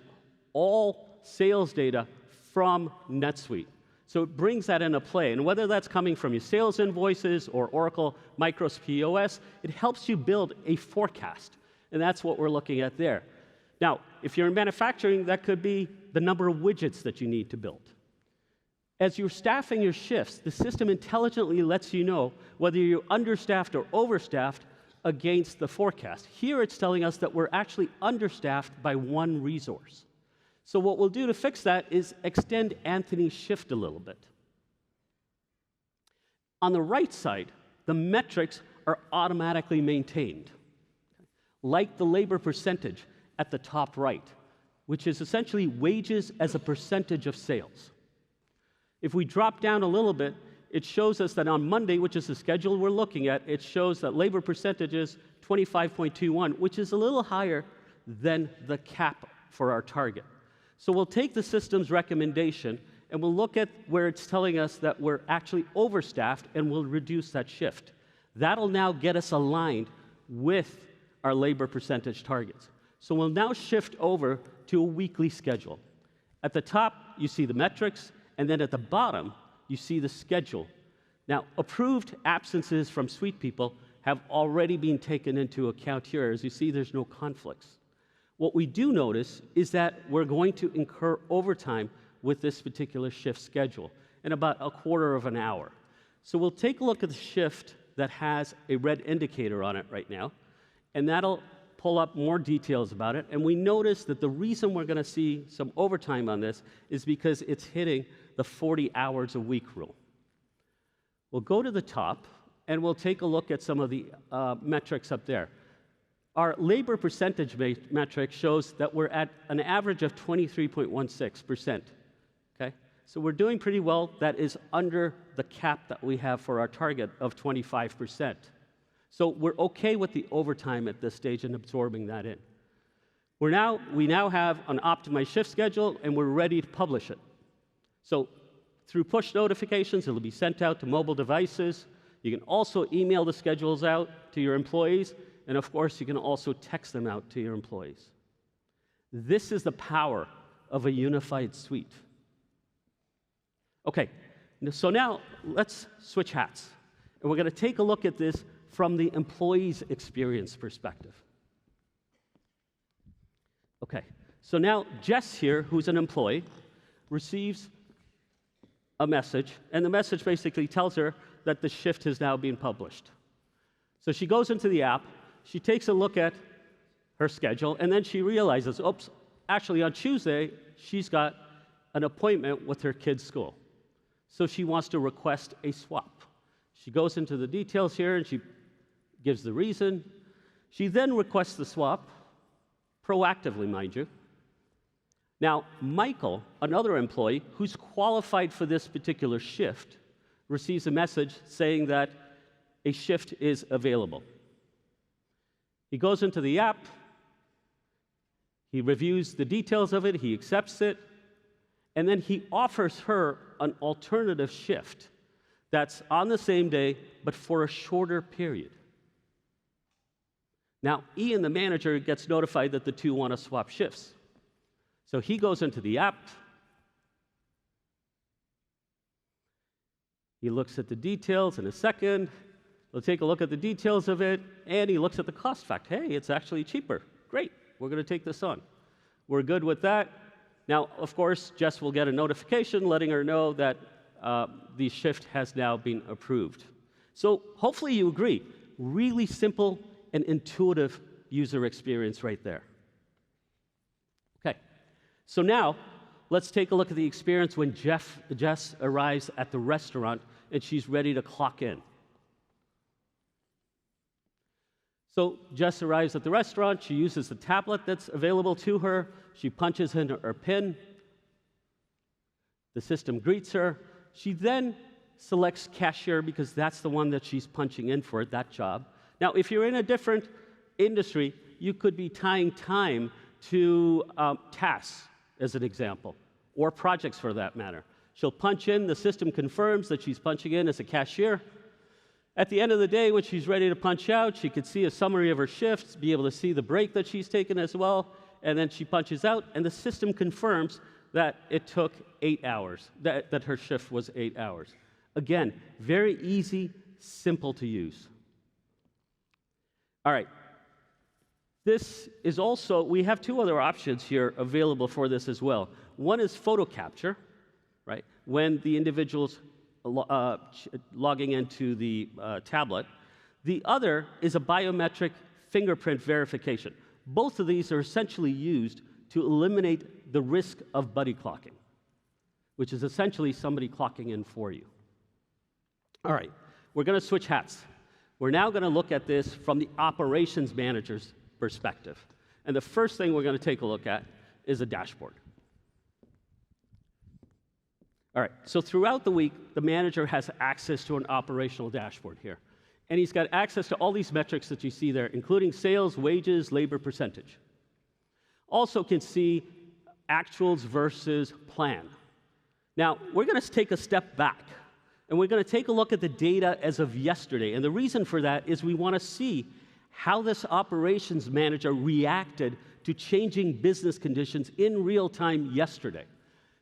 all sales data from NetSuite. So it brings that into play, and whether that's coming from your sales invoices or Oracle Micros POS, it helps you build a forecast, and that's what we're looking at there. Now, if you're in manufacturing, that could be the number of widgets that you need to build. As you're staffing your shifts, the system intelligently lets you know whether you're understaffed or overstaffed against the forecast. Here it's telling us that we're actually understaffed by one resource. So what we'll do to fix that is extend Anthony's shift a little bit. On the right side, the metrics are automatically maintained, like the labor percentage at the top right, which is essentially wages as a percentage of sales. If we drop down a little bit, it shows us that on Monday, which is the schedule we're looking at, it shows that labor percentage is 25.21, which is a little higher than the cap for our target. So we'll take the system's recommendation and we'll look at where it's telling us that we're actually overstaffed and we'll reduce that shift. That'll now get us aligned with our labor percentage targets. So we'll now shift over to a weekly schedule. At the top, you see the metrics, and then at the bottom, you see the schedule. Now, approved absences from Suite people have already been taken into account here. As you see, there's no conflicts. What we do notice is that we're going to incur overtime with this particular shift schedule in about a quarter of an hour. So we'll take a look at the shift that has a red indicator on it right now, and that'll pull up more details about it. And we notice that the reason we're going to see some overtime on this is because it's hitting the 40 hours a week rule. We'll go to the top, and we'll take a look at some of the metrics up there. Our labor percentage metric shows that we're at an average of 23.16%, okay? So we're doing pretty well. That is under the cap that we have for our target of 25%. So we're okay with the overtime at this stage and absorbing that in. We now have an optimized shift schedule, and we're ready to publish it. So through push notifications, it'll be sent out to mobile devices. You can also email the schedules out to your employees, and of course, you can also text them out to your employees. This is the power of a unified suite. Okay, so now let's switch hats, and we're going to take a look at this from the employee's experience perspective. Okay, so now Jess here, who's an employee, receives a message, and the message basically tells her that the shift has now been published. So she goes into the app, she takes a look at her schedule, and then she realizes, oops, actually on Tuesday, she's got an appointment with her kid's school. So she wants to request a swap. She goes into the details here, and she gives the reason. She then requests the swap, proactively, mind you. Now, Michael, another employee who's qualified for this particular shift, receives a message saying that a shift is available. He goes into the app, he reviews the details of it, he accepts it, and then he offers her an alternative shift that's on the same day, but for a shorter period. Now, Ian, the manager, gets notified that the two want to swap shifts. So he goes into the app. He looks at the details in a second. We'll take a look at the details of it, and he looks at the cost fact. Hey, it's actually cheaper. Great, we're going to take this on. We're good with that. Now, of course, Jess will get a notification letting her know that the shift has now been approved. So hopefully you agree. Really simple and intuitive user experience right there. Okay, so now let's take a look at the experience when Jess arrives at the restaurant and she's ready to clock in. So Jess arrives at the restaurant. She uses the tablet that's available to her. She punches in her PIN. The system greets her. She then selects cashier because that's the one that she's punching in for, that job. Now, if you're in a different industry, you could be tying time to tasks, as an example, or projects for that matter. She'll punch in, the system confirms that she's punching in as a cashier. At the end of the day, when she's ready to punch out, she could see a summary of her shifts, be able to see the break that she's taken as well, and then she punches out, and the system confirms that it took 8 hours, that her shift was 8 hours. Again, very easy, simple to use. All right. This is also, we have two other options here available for this as well. One is photo capture, right? When the individual's logging into the tablet. The other is a biometric fingerprint verification. Both of these are essentially used to eliminate the risk of buddy clocking, which is essentially somebody clocking in for you. All right, we're going to switch hats. We're now going to look at this from the operations manager's perspective. And the first thing we're going to take a look at is a dashboard. All right, so throughout the week, the manager has access to an operational dashboard here. And he's got access to all these metrics that you see there, including sales, wages, labor percentage. Also can see actuals versus plan. Now, we're going to take a step back, and we're going to take a look at the data as of yesterday. And the reason for that is we want to see how this operations manager reacted to changing business conditions in real time yesterday.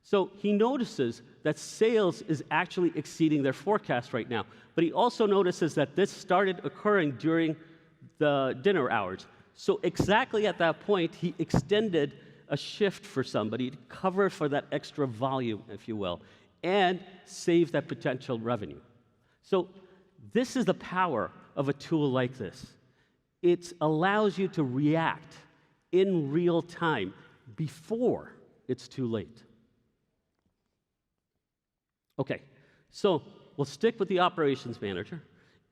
So he notices that sales is actually exceeding their forecast right now. But he also notices that this started occurring during the dinner hours. So exactly at that point, he extended a shift for somebody to cover for that extra volume, if you will, and save that potential revenue. So this is the power of a tool like this. It allows you to react in real time before it's too late. Okay, so we'll stick with the operations manager,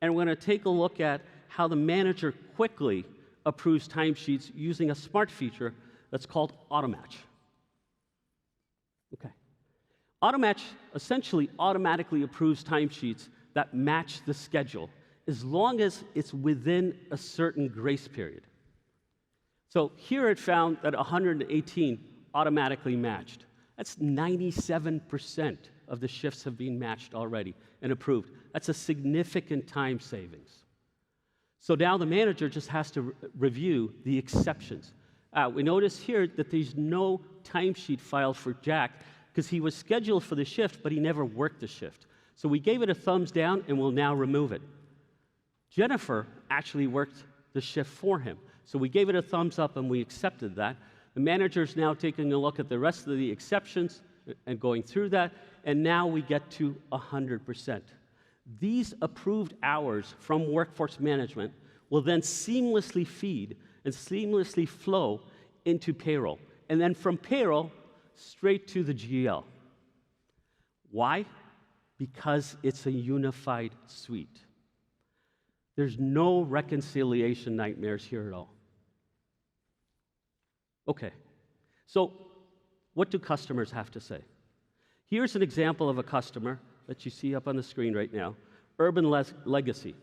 and we're going to take a look at how the manager quickly approves timesheets using a smart feature that's called Automatch. Okay. Automatch essentially automatically approves timesheets that match the schedule as long as it's within a certain grace period. So here it found that 118 automatically matched. That's 97% of the shifts have been matched already and approved. That's a significant time savings. So now the manager just has to review the exceptions. We notice here that there's no timesheet filed for Jack because he was scheduled for the shift, but he never worked the shift. So we gave it a thumbs down, and we'll now remove it. Jennifer actually worked the shift for him. So we gave it a thumbs up, and we accepted that. The manager is now taking a look at the rest of the exceptions and going through that, and now we get to 100%. These approved hours from workforce management will then seamlessly feed and seamlessly flow into payroll, and then from payroll straight to the GL. Why? Because it's a unified suite. There's no reconciliation nightmares here at all. Okay, so what do customers have to say? Here's an example of a customer that you see up on the screen right now, Urban Legacy,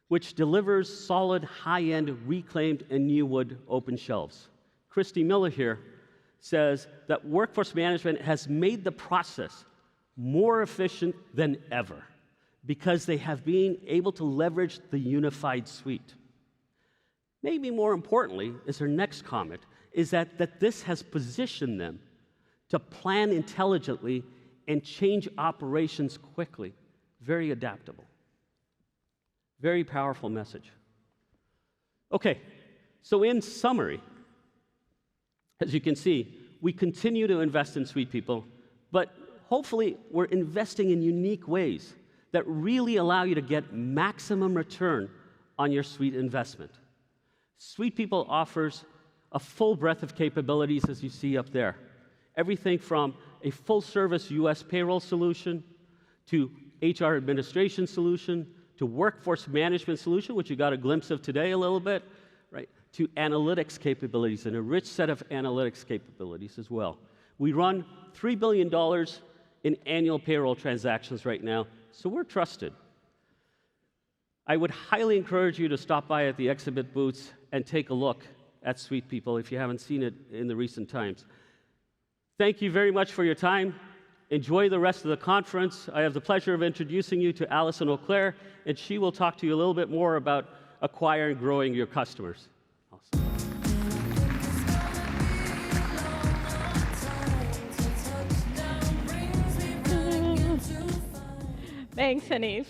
which delivers solid, high-end, reclaimed, and new wood open shelves. Christy Miller here says that workforce management has made the process more efficient than ever because they have been able to leverage the unified suite. maybe more importantly, is her next comment, is that this has positioned them to plan intelligently and change operations quickly. Very adaptable. Very powerful message. Okay, so in summary, as you can see, we continue to invest in Suite people, but hopefully we're investing in unique ways that really allow you to get maximum return on your Suite investment. Suite people offers a full breadth of capabilities, as you see up there. Everything from a full-service US payroll solution to HR administration solution to workforce management solution, which you got a glimpse of today a little bit, right, to analytics capabilities and a rich set of analytics capabilities as well. We run $3 billion in annual payroll transactions right now, so we're trusted. I would highly encourage you to stop by at the exhibit booths and take a look at Suite people if you haven't seen it in the recent times. Thank you very much for your time. Enjoy the rest of the conference. I have the pleasure of introducing you to Alison Auclair, and she will talk to you a little bit more about acquiring and growing your customers. Thanks, Hanif.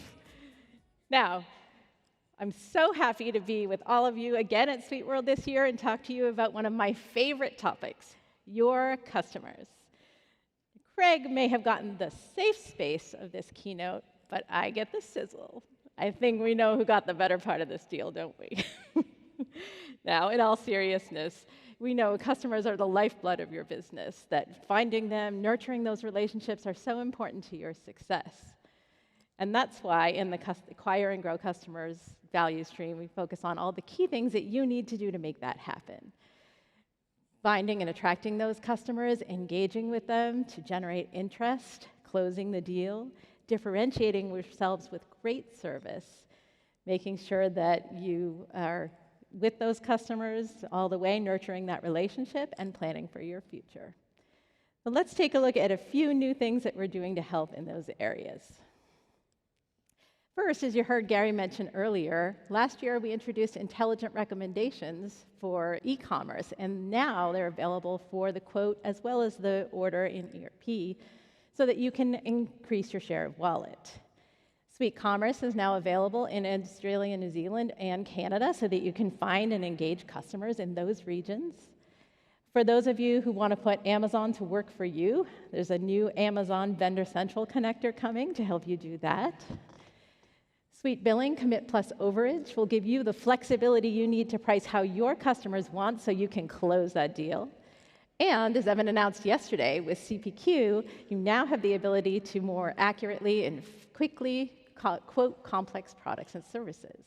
Now, I'm so happy to be with all of you again at SuiteWorld this year and talk to you about one of my favorite topics, your customers. Craig may have gotten the safe space of this keynote, but I get the sizzle. I think we know who got the better part of this deal, don't we? Now, in all seriousness, we know customers are the lifeblood of your business, that finding them, nurturing those relationships are so important to your success. And that's why in the Acquire and Grow Customers value stream, we focus on all the key things that you need to do to make that happen. Finding and attracting those customers, engaging with them to generate interest, closing the deal, differentiating yourselves with great service, making sure that you are with those customers all the way, nurturing that relationship and planning for your future. So let's take a look at a few new things that we're doing to help in those areas. First, as you heard Gary mention earlier, last year we introduced intelligent recommendations for e-commerce, and now they're available for the quote as well as the order in ERP so that you can increase your share of wallet. Suite Commerce is now available in Australia, New Zealand, and Canada so that you can find and engage customers in those regions. For those of you who want to put Amazon to work for you, there's a new Amazon Vendor Central connector coming to help you do that. Suite Billing, Commit Plus Overage will give you the flexibility you need to price how your customers want so you can close that deal. And as Evan announced yesterday with CPQ, you now have the ability to more accurately and quickly quote complex products and services.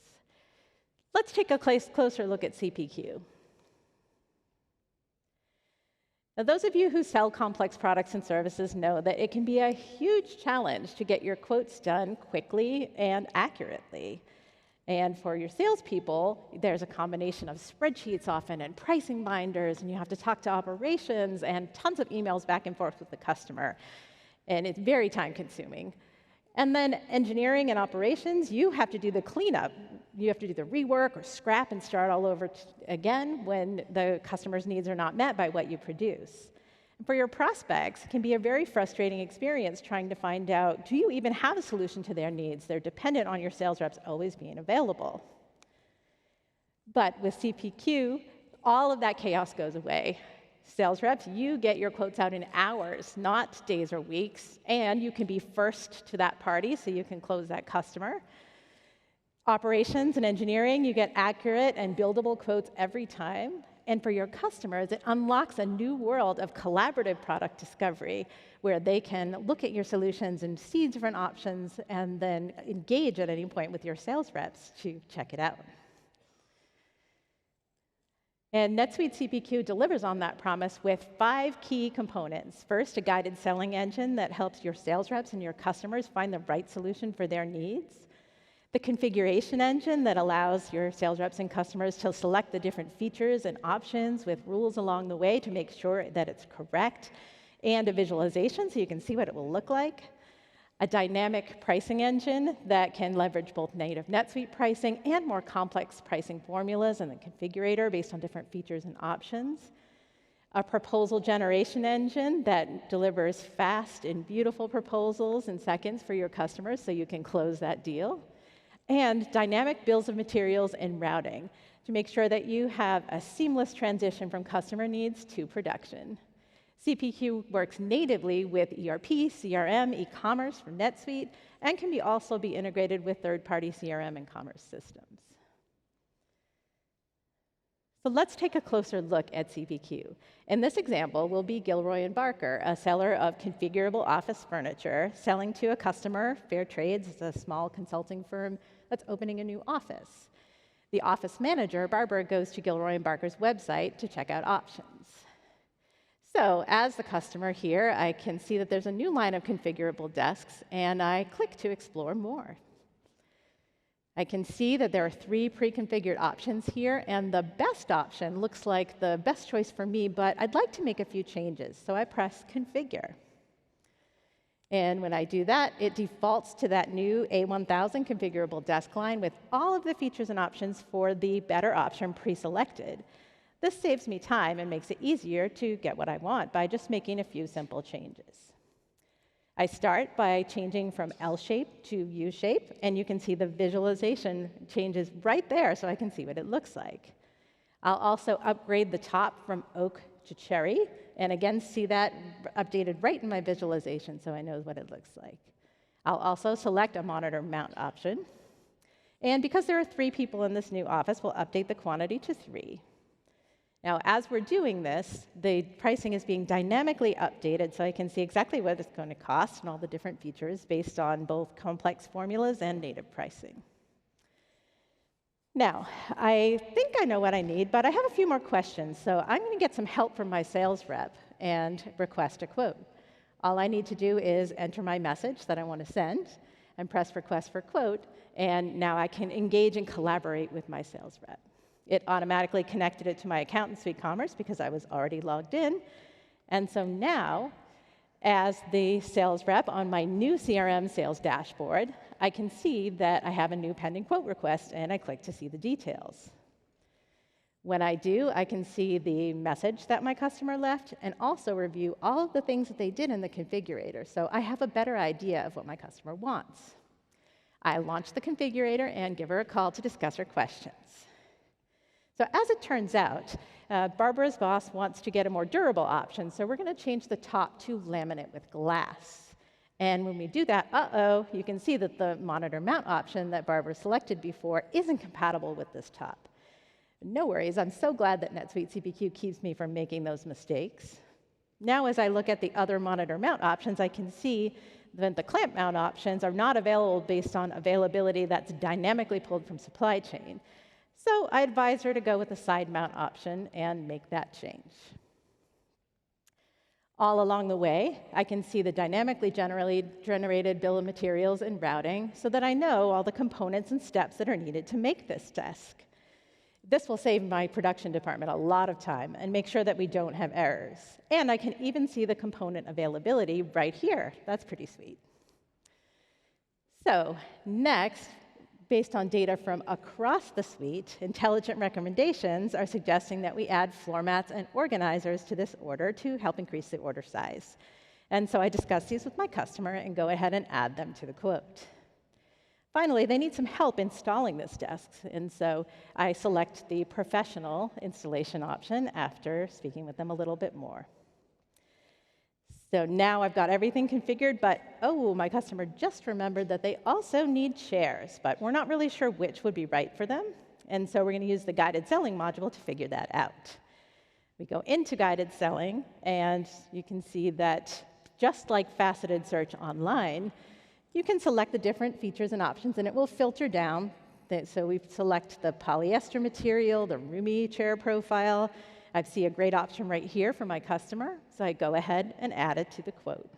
Let's take a closer look at CPQ. Now, those of you who sell complex products and services know that it can be a huge challenge to get your quotes done quickly and accurately. And for your salespeople, there's a combination of spreadsheets often and pricing binders, and you have to talk to operations and tons of emails back and forth with the customer. And it's very time-consuming. And then engineering and operations, you have to do the cleanup. You have to do the rework or scrap and start all over again when the customer's needs are not met by what you produce. And for your prospects, it can be a very frustrating experience trying to find out, do you even have a solution to their needs? They're dependent on your sales reps always being available. But with CPQ, all of that chaos goes away. Sales reps, you get your quotes out in hours, not days or weeks, and you can be first to that party so you can close that customer. Operations and engineering, you get accurate and buildable quotes every time. And for your customers, it unlocks a new world of collaborative product discovery where they can look at your solutions and see different options and then engage at any point with your sales reps to check it out. And NetSuite CPQ delivers on that promise with 5 key components. First, a guided selling engine that helps your sales reps and your customers find the right solution for their needs. The configuration engine that allows your sales reps and customers to select the different features and options with rules along the way to make sure that it's correct. And a visualization so you can see what it will look like. a dynamic pricing engine that can leverage both native NetSuite pricing and more complex pricing formulas in the configurator based on different features and options, a proposal generation engine that delivers fast and beautiful proposals in seconds for your customers so you can close that deal, and dynamic bills of materials and routing to make sure that you have a seamless transition from customer needs to production. CPQ works natively with ERP, CRM, e-commerce from NetSuite, and can also be integrated with third-party CRM and commerce systems. So let's take a closer look at CPQ. In this example, will be Gilroy & Barker, a seller of configurable office furniture, selling to a customer, Fair Trades, is a small consulting firm that's opening a new office. The office manager, Barbara, goes to Gilroy & Barker's website to check out options. So as the customer here, I can see that there's a new line of configurable desks, and I click to explore more. I can see that there are 3 pre-configured options here, and the best option looks like the best choice for me, but I'd like to make a few changes, so I press Configure. And when I do that, it defaults to that new A1000 configurable desk line with all of the features and options for the better option pre-selected. This saves me time and makes it easier to get what I want by just making a few simple changes. I start by changing from L shape to U shape, and you can see the visualization changes right there so I can see what it looks like. I'll also upgrade the top from oak to cherry, and again see that updated right in my visualization so I know what it looks like. I'll also select a monitor mount option, and because there are 3 people in this new office, we'll update the quantity to 3. Now, as we're doing this, the pricing is being dynamically updated so I can see exactly what it's going to cost and all the different features based on both complex formulas and native pricing. Now, I think I know what I need, but I have a few more questions, so I'm going to get some help from my sales rep and request a quote. All I need to do is enter my message that I want to send and press Request for Quote, and now I can engage and collaborate with my sales rep. It automatically connected it to my account in SuiteCommerce because I was already logged in. And so now, as the sales rep on my new CRM sales dashboard, I can see that I have a new pending quote request, and I click to see the details. When I do, I can see the message that my customer left and also review all of the things that they did in the configurator, so I have a better idea of what my customer wants. I launch the configurator and give her a call to discuss her questions. So as it turns out, Barbara's boss wants to get a more durable option, so we're going to change the top to laminate with glass. And when we do that, you can see that the monitor mount option that Barbara selected before isn't compatible with this top. No worries, I'm so glad that NetSuite CPQ keeps me from making those mistakes. Now as I look at the other monitor mount options, I can see that the clamp mount options are not available based on availability that's dynamically pulled from supply chain. So I advise her to go with the side mount option and make that change. All along the way, I can see the dynamically generated bill of materials and routing so that I know all the components and steps that are needed to make this desk. This will save my production department a lot of time and make sure that we don't have errors. And I can even see the component availability right here. That's pretty sweet. So next, based on data from across the suite, intelligent recommendations are suggesting that we add floor mats and organizers to this order to help increase the order size. And so I discuss these with my customer and go ahead and add them to the quote. Finally, they need some help installing this desk, and so I select the professional installation option after speaking with them a little bit more. So now I've got everything configured, but my customer just remembered that they also need chairs, but we're not really sure which would be right for them. And so we're going to use the guided selling module to figure that out. We go into guided selling, and you can see that just like faceted search online, you can select the different features and options, and it will filter down. So we select the polyester material, the roomy chair profile. I see a great option right here for my customer, so I go ahead and add it to the quote.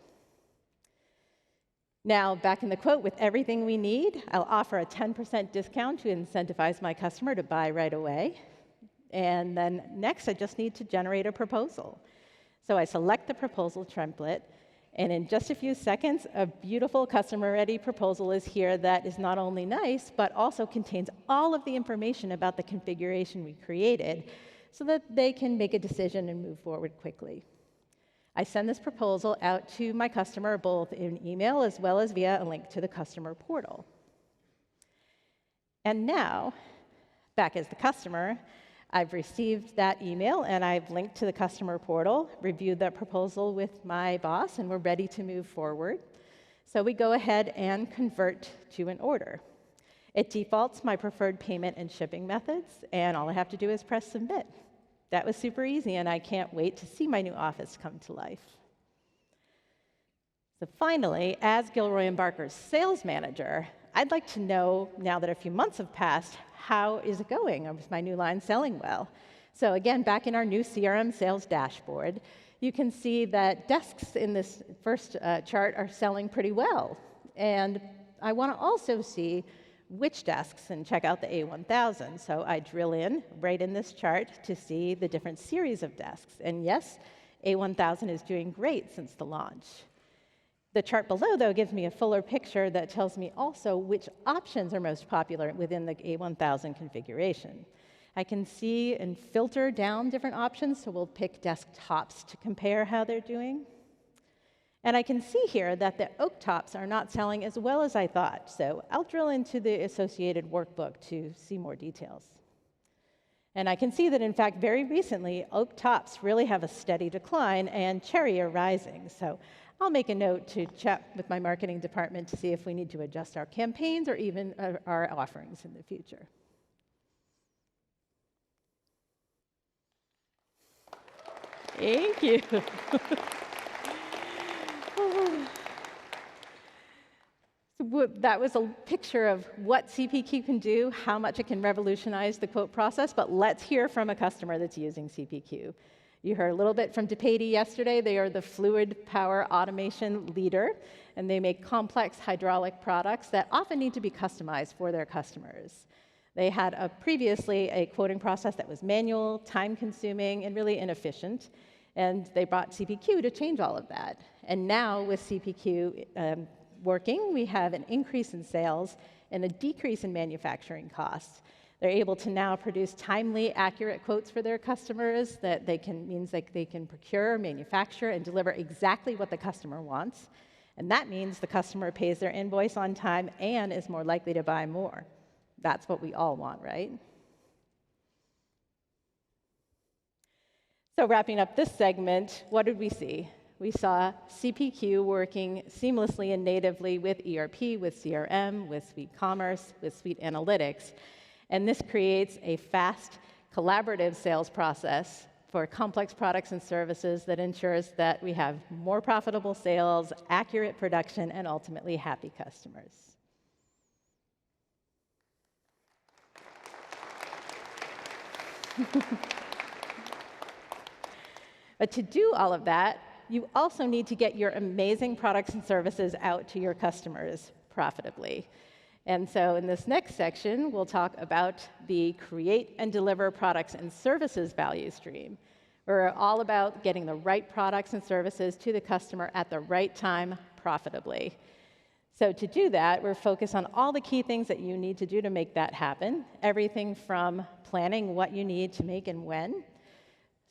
Now, back in the quote with everything we need, I'll offer a 10% discount to incentivize my customer to buy right away. And then next, I just need to generate a proposal. So I select the proposal template, And in just a few seconds, a beautiful customer-ready proposal is here that is not only nice, but also contains all of the information about the configuration we created so that they can make a decision and move forward quickly. I send this proposal out to my customer both in email as well as via a link to the customer portal. And now, back as the customer, I've received that email and I've linked to the customer portal, reviewed that proposal with my boss, and we're ready to move forward. So we go ahead and convert to an order. It defaults my preferred payment and shipping methods, and all I have to do is press submit. That was super easy, and I can't wait to see my new office come to life. So finally, as Gilroy and Barker's sales manager, I'd like to know, now that a few months have passed, how is it going? Is my new line selling well? So again, back in our new CRM sales dashboard, you can see that desks in this first chart are selling pretty well. And I want to also see which desks and check out the A1000. So I drill in right in this chart to see the different series of desks. And yes, A1000 is doing great since the launch. The chart below, though, gives me a fuller picture that tells me also which options are most popular within the A1000 configuration. I can see and filter down different options, so we'll pick desktops to compare how they're doing. And I can see here that the oak tops are not selling as well as I thought, so I'll drill into the associated workbook to see more details. And I can see that, in fact, very recently, oak tops really have a steady decline, and cherry are rising. So I'll make a note to chat with my marketing department to see if we need to adjust our campaigns or even our offerings in the future. Thank you. That was a picture of what CPQ can do, how much it can revolutionize the quote process, but let's hear from a customer that's using CPQ. You heard a little bit from DePatie yesterday. They are the fluid power automation leader, and they make complex hydraulic products that often need to be customized for their customers. They had previously a quoting process that was manual, time-consuming, and really inefficient, and they brought CPQ to change all of that. And now with CPQ working, we have an increase in sales and a decrease in manufacturing costs. They're able to now produce timely, accurate quotes for their customers that means that they can procure, manufacture, and deliver exactly what the customer wants. And that means the customer pays their invoice on time and is more likely to buy more. That's what we all want, right? So wrapping up this segment, what did we see? We saw CPQ working seamlessly and natively with ERP, with CRM, with Suite Commerce, with Suite Analytics. And this creates a fast, collaborative sales process for complex products and services that ensures that we have more profitable sales, accurate production, and ultimately happy customers. But to do all of that, you also need to get your amazing products and services out to your customers profitably. And so in this next section, we'll talk about the create and deliver products and services value stream. We're all about getting the right products and services to the customer at the right time profitably. So to do that, we're focused on all the key things that you need to do to make that happen. Everything from planning what you need to make and when,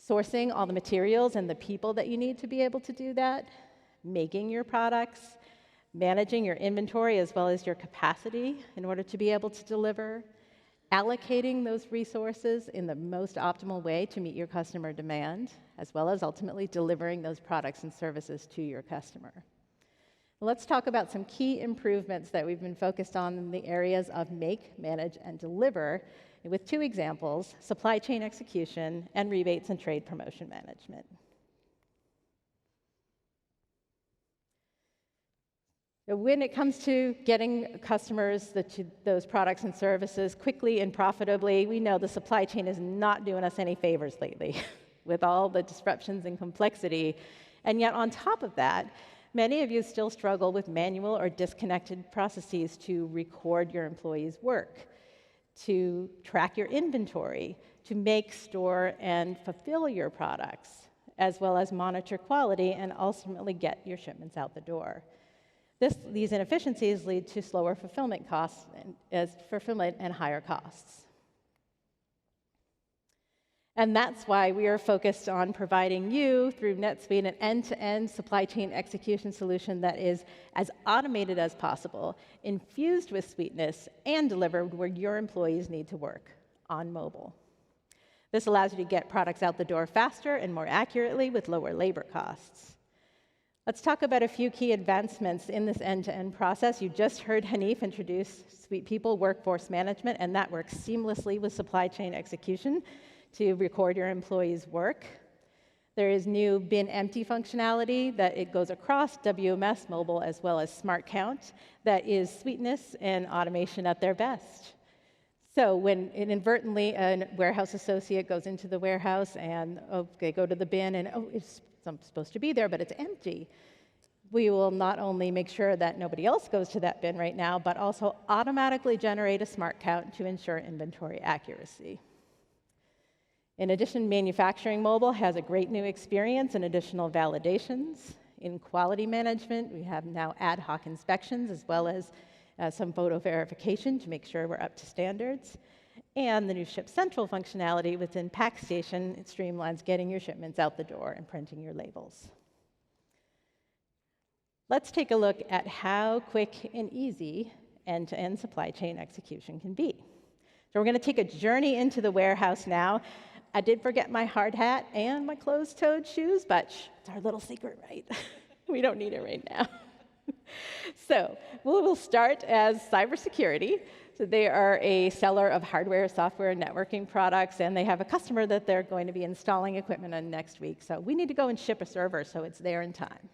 sourcing all the materials and the people that you need to be able to do that, making your products, managing your inventory as well as your capacity in order to be able to deliver, allocating those resources in the most optimal way to meet your customer demand, as well as ultimately delivering those products and services to your customer. Let's talk about some key improvements that we've been focused on in the areas of make, manage, and deliver, with two examples: supply chain execution and rebates and trade promotion management. When it comes to getting customers those products and services quickly and profitably, we know the supply chain is not doing us any favors lately with all the disruptions and complexity. And yet on top of that, many of you still struggle with manual or disconnected processes to record your employees' work, to track your inventory, to make, store, and fulfill your products, as well as monitor quality and ultimately get your shipments out the door. These inefficiencies lead to slower fulfillment costs and higher costs. And that's why we are focused on providing you, through NetSuite, an end-to-end supply chain execution solution that is as automated as possible, infused with Suiteness, and delivered where your employees need to work, on mobile. This allows you to get products out the door faster and more accurately with lower labor costs. Let's talk about a few key advancements in this end-to-end process. You just heard Hanif introduce Suite People Workforce Management, and that works seamlessly with supply chain execution to record your employees' work. There is new bin empty functionality that it goes across WMS mobile as well as Smart Count that is Suiteness and automation at their best. So when inadvertently a warehouse associate goes into the warehouse and they go to the bin and it's supposed to be there, but it's empty, we will not only make sure that nobody else goes to that bin right now, but also automatically generate a Smart Count to ensure inventory accuracy. In addition, manufacturing mobile has a great new experience and additional validations. In quality management, we have now ad hoc inspections as well as some photo verification to make sure we're up to standards. And the new Ship Central functionality within PackStation, it streamlines getting your shipments out the door and printing your labels. Let's take a look at how quick and easy end-to-end supply chain execution can be. So we're going to take a journey into the warehouse now. I did forget my hard hat and my closed-toed shoes, but it's our little secret, right? We don't need it right now. So we'll start as cybersecurity. So they are a seller of hardware, software, and networking products, and they have a customer that they're going to be installing equipment on next week. So we need to go and ship a server so it's there in time.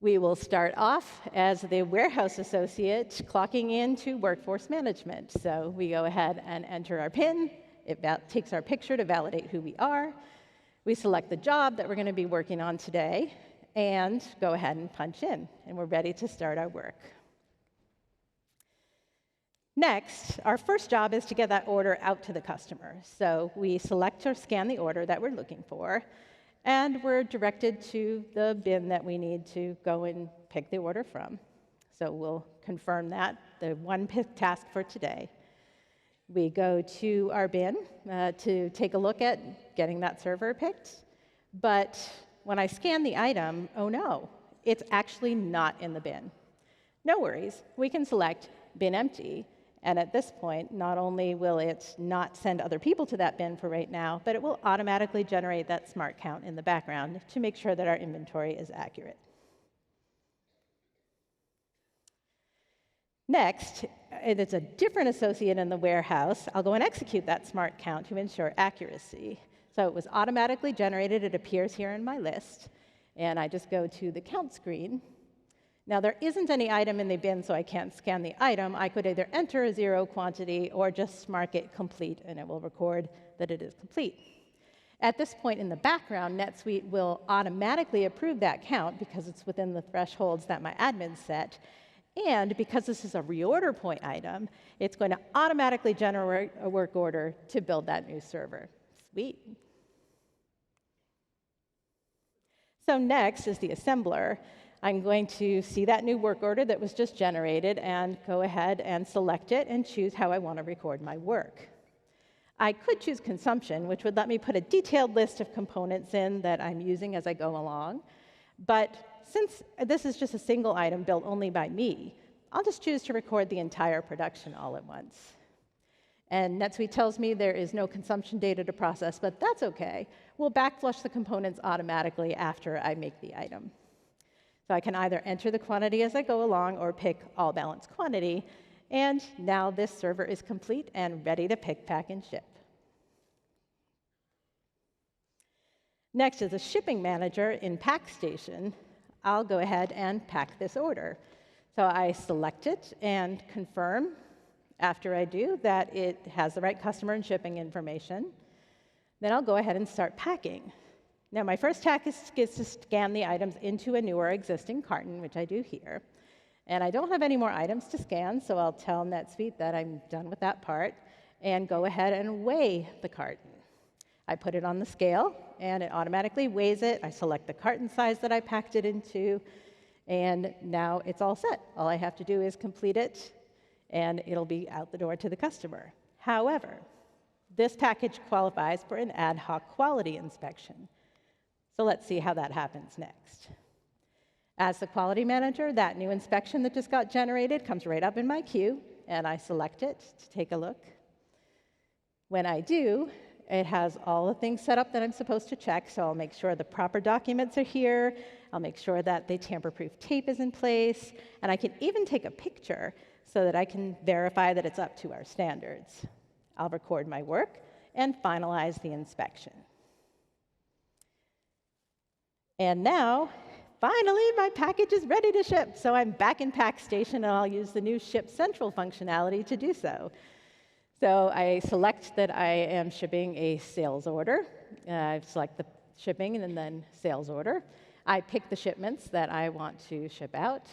We will start off as the warehouse associate clocking into workforce management. So we go ahead and enter our PIN. It takes our picture to validate who we are. We select the job that we're going to be working on today and go ahead and punch in, and we're ready to start our work. Next, our first job is to get that order out to the customer. So we select or scan the order that we're looking for, and we're directed to the bin that we need to go and pick the order from. So we'll confirm that, the one task for today. We go to our bin to take a look at getting that server picked. But when I scan the item, oh no, it's actually not in the bin. No worries, we can select bin empty. And at this point, not only will it not send other people to that bin for right now, but it will automatically generate that Smart Count in the background to make sure that our inventory is accurate. Next, it's a different associate in the warehouse. I'll go and execute that Smart Count to ensure accuracy. So it was automatically generated. It appears here in my list. And I just go to the count screen. Now, there isn't any item in the bin, so I can't scan the item. I could either enter a 0 quantity or just mark it complete, and it will record that it is complete. At this point in the background, NetSuite will automatically approve that count because it's within the thresholds that my admin set. And because this is a reorder point item, it's going to automatically generate a work order to build that new server. Sweet. So next is the assembler. I'm going to see that new work order that was just generated and go ahead and select it and choose how I want to record my work. I could choose consumption, which would let me put a detailed list of components in that I'm using as I go along. But since this is just a single item built only by me, I'll just choose to record the entire production all at once. And NetSuite tells me there is no consumption data to process, but that's OK. We'll backflush the components automatically after I make the item. So I can either enter the quantity as I go along or pick all balanced quantity. And now this server is complete and ready to pick, pack, and ship. Next is a shipping manager in PackStation. I'll go ahead and pack this order. So I select it and confirm, after I do, that it has the right customer and shipping information. Then I'll go ahead and start packing. Now, my first task is to scan the items into a new or existing carton, which I do here. And I don't have any more items to scan, so I'll tell NetSuite that I'm done with that part and go ahead and weigh the carton. I put it on the scale, and it automatically weighs it. I select the carton size that I packed it into, and now it's all set. All I have to do is complete it, and it'll be out the door to the customer. However, this package qualifies for an ad hoc quality inspection. So let's see how that happens next. As the quality manager, that new inspection that just got generated comes right up in my queue, and I select it to take a look. When I do, it has all the things set up that I'm supposed to check, so I'll make sure the proper documents are here, I'll make sure that the tamper-proof tape is in place, and I can even take a picture so that I can verify that it's up to our standards. I'll record my work and finalize the inspection. And now, finally, my package is ready to ship, so I'm back in PackStation, and I'll use the new Ship Central functionality to do so. So I select that I am shipping a sales order. I select the shipping and then sales order. I pick the shipments that I want to ship out.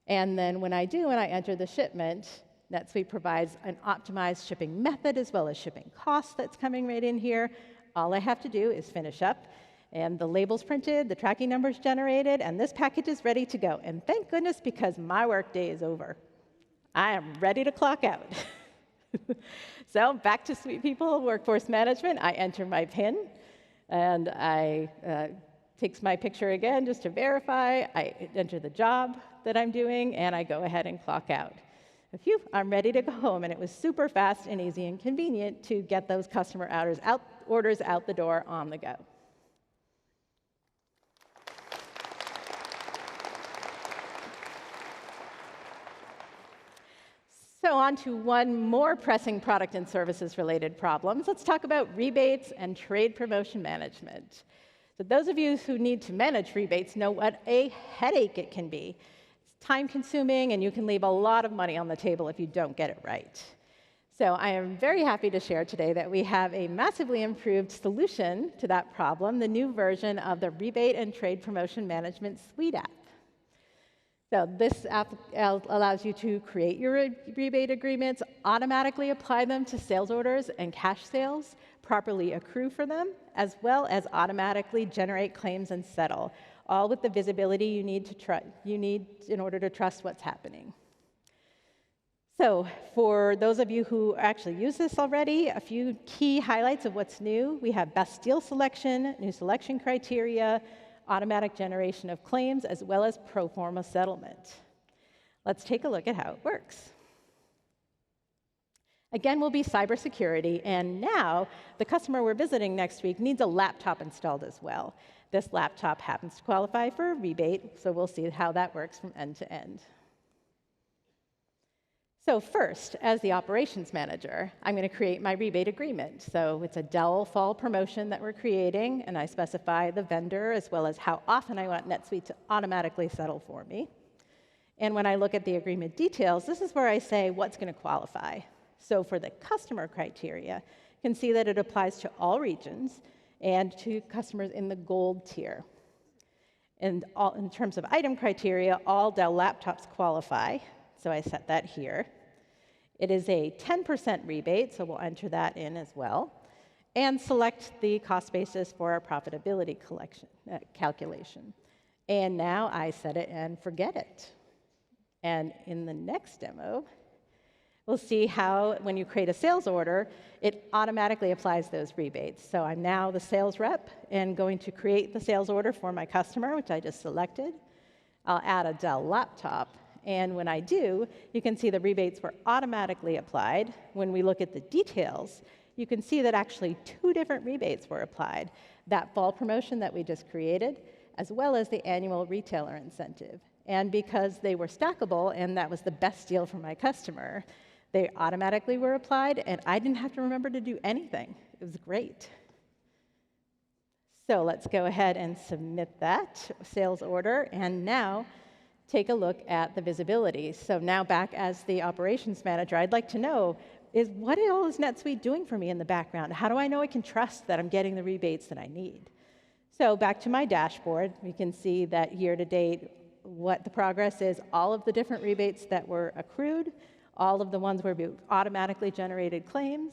And then when I do, and I enter the shipment, NetSuite provides an optimized shipping method as well as shipping cost that's coming right in here. All I have to do is finish up, and the label's printed, the tracking number's generated, and this package is ready to go. And thank goodness, because my workday is over. I am ready to clock out. So back to Sweet People Workforce Management. I enter my PIN, and I takes my picture again just to verify. I enter the job that I'm doing, and I go ahead and clock out. Phew, I'm ready to go home, and it was super fast and easy and convenient to get those customer orders out the door on the go. So on to one more pressing product and services related problems. Let's talk about rebates and trade promotion management. So those of you who need to manage rebates know what a headache it can be. It's time consuming, and you can leave a lot of money on the table if you don't get it right. So I am very happy to share today that we have a massively improved solution to that problem, the new version of the Rebate and Trade Promotion Management Suite app. So this app allows you to create your rebate agreements, automatically apply them to sales orders and cash sales, properly accrue for them, as well as automatically generate claims and settle, all with the visibility you need in order to trust what's happening. So for those of you who actually use this already, a few key highlights of what's new. We have best deal selection, new selection criteria, automatic generation of claims, as well as pro forma settlement. Let's take a look at how it works. Again, will be cybersecurity, and now the customer we're visiting next week needs a laptop installed as well. This laptop happens to qualify for a rebate, so we'll see how that works from end to end. So first, as the operations manager, I'm going to create my rebate agreement. So it's a Dell fall promotion that we're creating, and I specify the vendor as well as how often I want NetSuite to automatically settle for me. And when I look at the agreement details, this is where I say what's going to qualify. So for the customer criteria, you can see that it applies to all regions and to customers in the gold tier. And in terms of item criteria, all Dell laptops qualify. So I set that here. It is a 10% rebate, so we'll enter that in as well, and select the cost basis for our profitability calculation. And now I set it and forget it. And in the next demo, we'll see how when you create a sales order, it automatically applies those rebates. So I'm now the sales rep and going to create the sales order for my customer, which I just selected. I'll add a Dell laptop. And when I do, you can see the rebates were automatically applied. When we look at the details, you can see that actually 2 different rebates were applied. That fall promotion that we just created, as well as the annual retailer incentive. And because they were stackable and that was the best deal for my customer, they automatically were applied, and I didn't have to remember to do anything. It was great. So let's go ahead and submit that sales order, and now take a look at the visibility. So now back as the operations manager, I'd like to know, what all is NetSuite doing for me in the background? How do I know I can trust that I'm getting the rebates that I need? So back to my dashboard, we can see that year to date, what the progress is, all of the different rebates that were accrued, all of the ones where we automatically generated claims,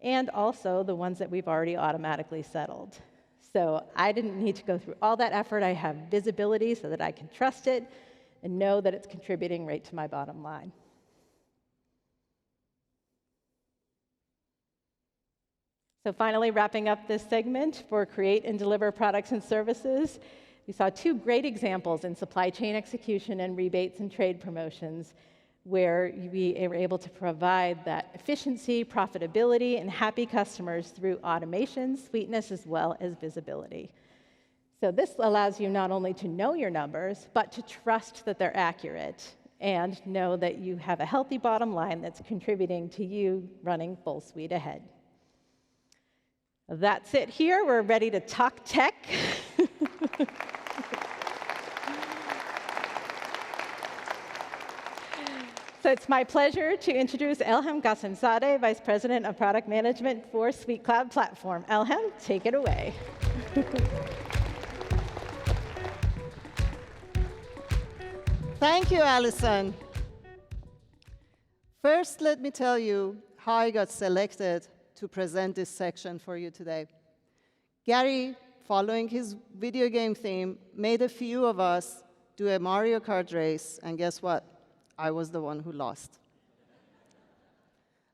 and also the ones that we've already automatically settled. So I didn't need to go through all that effort. I have visibility so that I can trust it and know that it's contributing right to my bottom line. So finally, wrapping up this segment for create and deliver products and services, we saw two great examples in supply chain execution and rebates and trade promotions, where we were able to provide that efficiency, profitability, and happy customers through automation, Suiteness, as well as visibility. So this allows you not only to know your numbers, but to trust that they're accurate and know that you have a healthy bottom line that's contributing to you running full suite ahead. That's it here. We're ready to talk tech. So it's my pleasure to introduce Elhamside, Vice President of Product Management for Suite Cloud Platform. Elham, take it away. Thank you, Allison. First, let me tell you how I got selected to present this section for you today. Gary, following his video game theme, made a few of us do a Mario Kart race, and guess what? I was the one who lost.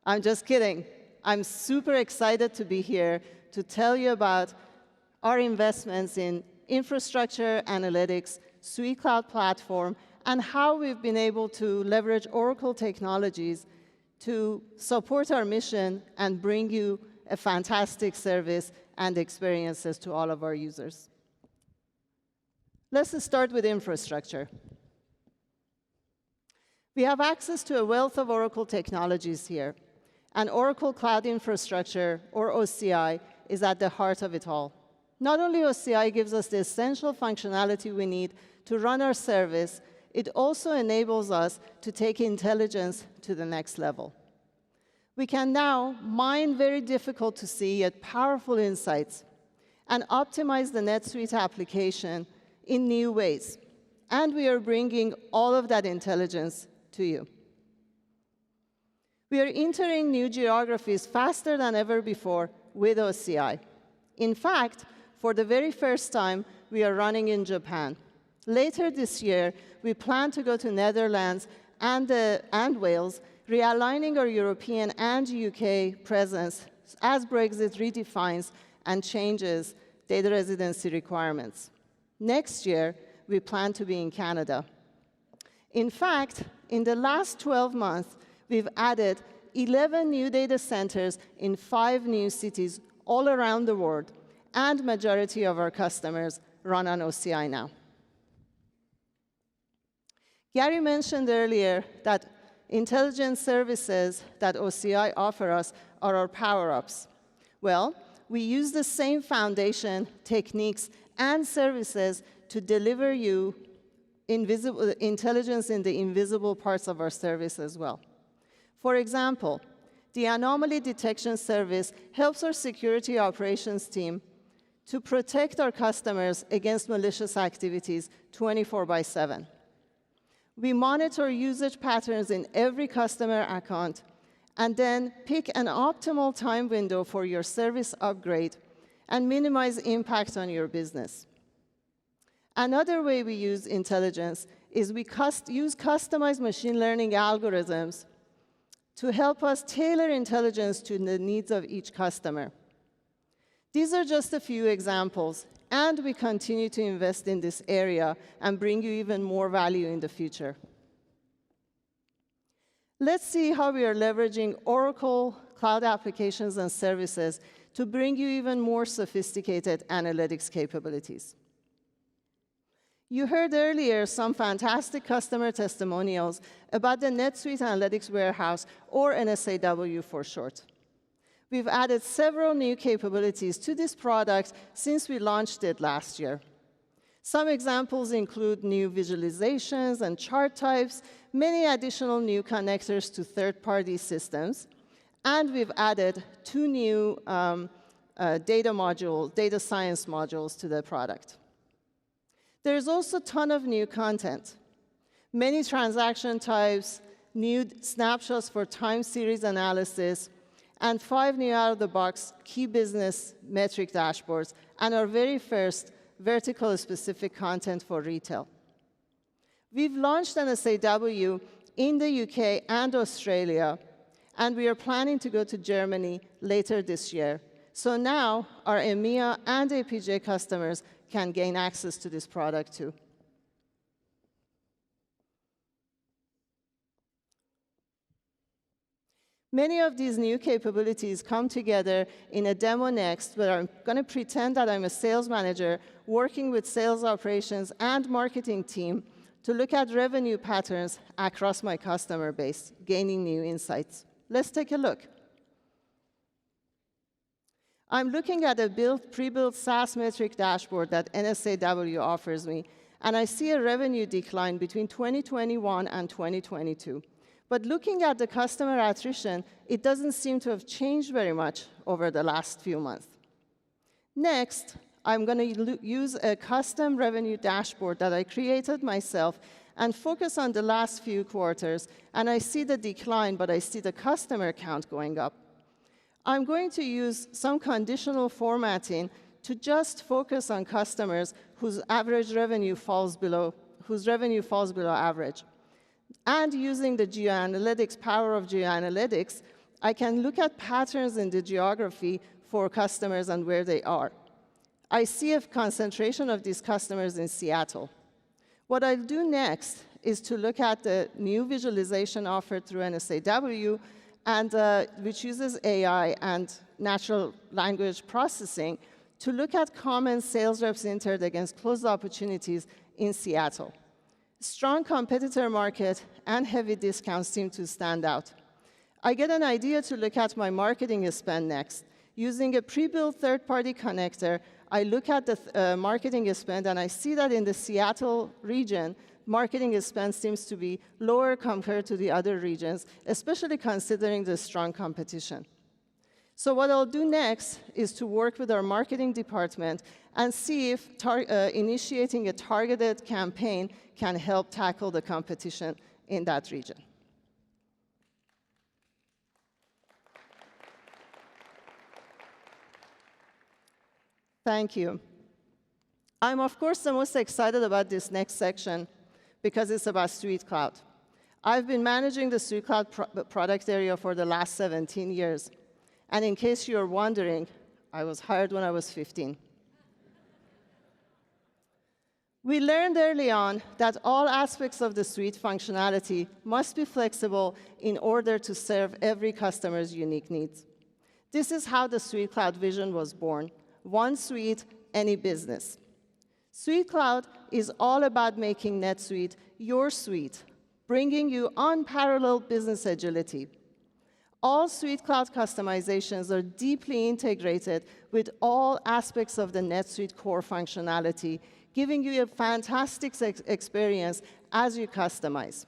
I'm just kidding. I'm super excited to be here to tell you about our investments in infrastructure, analytics, Suite Cloud Platform, and how we've been able to leverage Oracle technologies to support our mission and bring you a fantastic service and experiences to all of our users. Let's start with infrastructure. We have access to a wealth of Oracle technologies here, and Oracle Cloud Infrastructure, or OCI, is at the heart of it all. Not only OCI gives us the essential functionality we need to run our service, it also enables us to take intelligence to the next level. We can now mine very difficult to see yet powerful insights and optimize the NetSuite application in new ways. And we are bringing all of that intelligence to you. We are entering new geographies faster than ever before with OCI. In fact, for the very first time, we are running in Japan. Later this year, we plan to go to Netherlands and Wales, realigning our European and UK presence as Brexit redefines and changes data residency requirements. Next year, we plan to be in Canada. In fact, in the last 12 months, we've added 11 new data centers in 5 new cities all around the world, and majority of our customers run on OCI now. Gary mentioned earlier that intelligence services that OCI offer us are our power-ups. Well, we use the same foundation, techniques, and services to deliver you intelligence in the invisible parts of our service as well. For example, the anomaly detection service helps our security operations team to protect our customers against malicious activities 24/7. We monitor usage patterns in every customer account and then pick an optimal time window for your service upgrade and minimize impact on your business. Another way we use intelligence is we use customized machine learning algorithms to help us tailor intelligence to the needs of each customer. These are just a few examples, and we continue to invest in this area and bring you even more value in the future. Let's see how we are leveraging Oracle Cloud applications and services to bring you even more sophisticated analytics capabilities. You heard earlier some fantastic customer testimonials about the NetSuite Analytics Warehouse, or NSAW for short. We've added several new capabilities to this product since we launched it last year. Some examples include new visualizations and chart types, many additional new connectors to third-party systems, and we've added 2 new data science modules to the product. There's also a ton of new content, many transaction types, new snapshots for time series analysis, and 5 new out-of-the-box key business metric dashboards, and our very first vertical-specific content for retail. We've launched an SAW in the UK and Australia, and we are planning to go to Germany later this year. So now our EMEA and APJ customers can gain access to this product too. Many of these new capabilities come together in a demo next, where I'm going to pretend that I'm a sales manager working with sales operations and marketing team to look at revenue patterns across my customer base, gaining new insights. Let's take a look. I'm looking at a pre-built SaaS metric dashboard that NSAW offers me, and I see a revenue decline between 2021 and 2022. But looking at the customer attrition, it doesn't seem to have changed very much over the last few months. Next, I'm going to use a custom revenue dashboard that I created myself and focus on the last few quarters, and I see the decline, but I see the customer count going up. I'm going to use some conditional formatting to just focus on customers whose revenue falls below average. And using the power of geoanalytics, I can look at patterns in the geography for customers and where they are. I see a concentration of these customers in Seattle. What I'll do next is to look at the new visualization offered through NSAW, and which uses AI and natural language processing to look at common sales reps entered against closed opportunities in Seattle. Strong competitor market and heavy discounts seem to stand out. I get an idea to look at my marketing spend next. Using a pre-built third-party connector, I look at the marketing spend, and I see that in the Seattle region, marketing spend seems to be lower compared to the other regions, especially considering the strong competition. So what I'll do next is to work with our marketing department and see if initiating a targeted campaign can help tackle the competition in that region. Thank you. I'm, of course, the most excited about this next section because it's about SuiteCloud. I've been managing the SuiteCloud product area for the last 17 years. And in case you're wondering, I was hired when I was 15. We learned early on that all aspects of the suite functionality must be flexible in order to serve every customer's unique needs. This is how the SuiteCloud vision was born. One suite, any business. SuiteCloud is all about making NetSuite your suite, bringing you unparalleled business agility. All SuiteCloud customizations are deeply integrated with all aspects of the NetSuite core functionality, giving you a fantastic experience as you customize.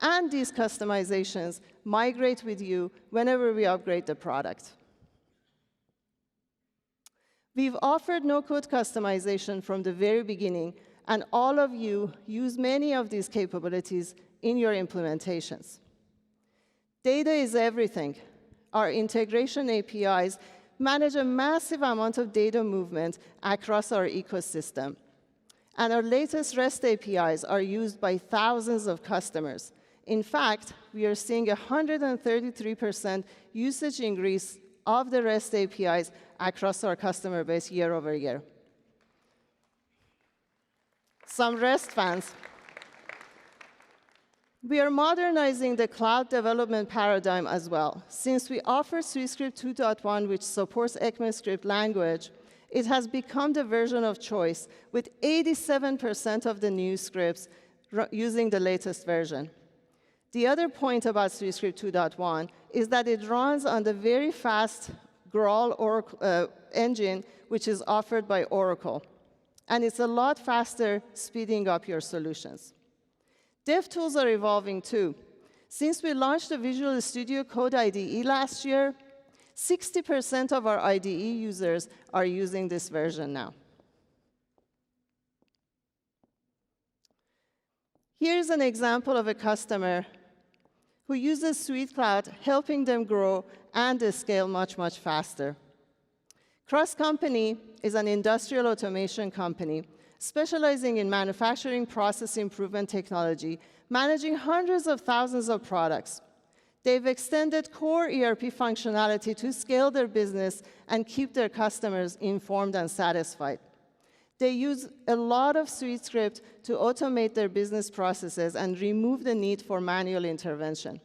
And these customizations migrate with you whenever we upgrade the product. We've offered no-code customization from the very beginning, and all of you use many of these capabilities in your implementations. Data is everything. Our integration APIs manage a massive amount of data movement across our ecosystem. And our latest REST APIs are used by thousands of customers. In fact, we are seeing a 133% usage increase of the REST APIs across our customer base year over year. Some REST fans. We are modernizing the cloud development paradigm as well. Since we offer SuiteScript 2.1, which supports ECMAScript language, it has become the version of choice, with 87% of the new scripts using the latest version. The other point about SuiteScript 2.1 is that it runs on the very fast Graal engine, which is offered by Oracle. And it's a lot faster, speeding up your solutions. Dev tools are evolving too. Since we launched the Visual Studio Code IDE last year, 60% of our IDE users are using this version now. Here's an example of a customer who uses Suite Cloud, helping them grow and scale much, much faster. Cross Company is an industrial automation company specializing in manufacturing process improvement technology, managing hundreds of thousands of products. They've extended core ERP functionality to scale their business and keep their customers informed and satisfied. They use a lot of SuiteScript to automate their business processes and remove the need for manual intervention.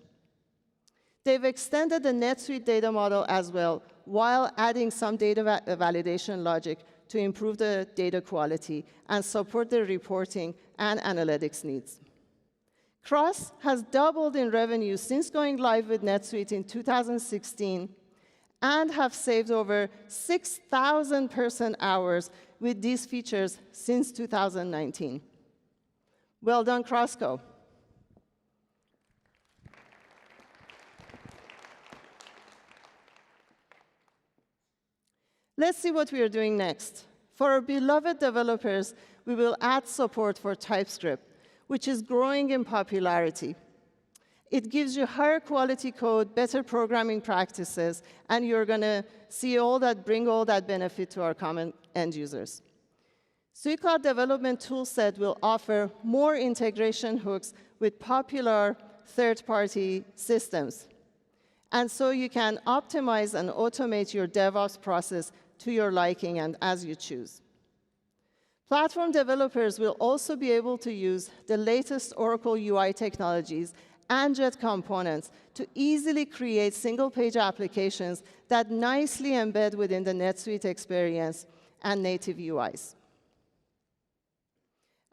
They've extended the NetSuite data model as well, while adding some data validation logic to improve the data quality and support their reporting and analytics needs. Cross has doubled in revenue since going live with NetSuite in 2016 and have saved over 6,000 person hours with these features since 2019. Well done, Crossco. Let's see what we are doing next. For our beloved developers, we will add support for TypeScript, which is growing in popularity. It gives you higher quality code, better programming practices, and you're going to see bring all that benefit to our common end users. Suite Cloud Development Toolset will offer more integration hooks with popular third-party systems. And so you can optimize and automate your DevOps process to your liking and as you choose. Platform developers will also be able to use the latest Oracle UI technologies and Jet components to easily create single-page applications that nicely embed within the NetSuite experience and native UIs.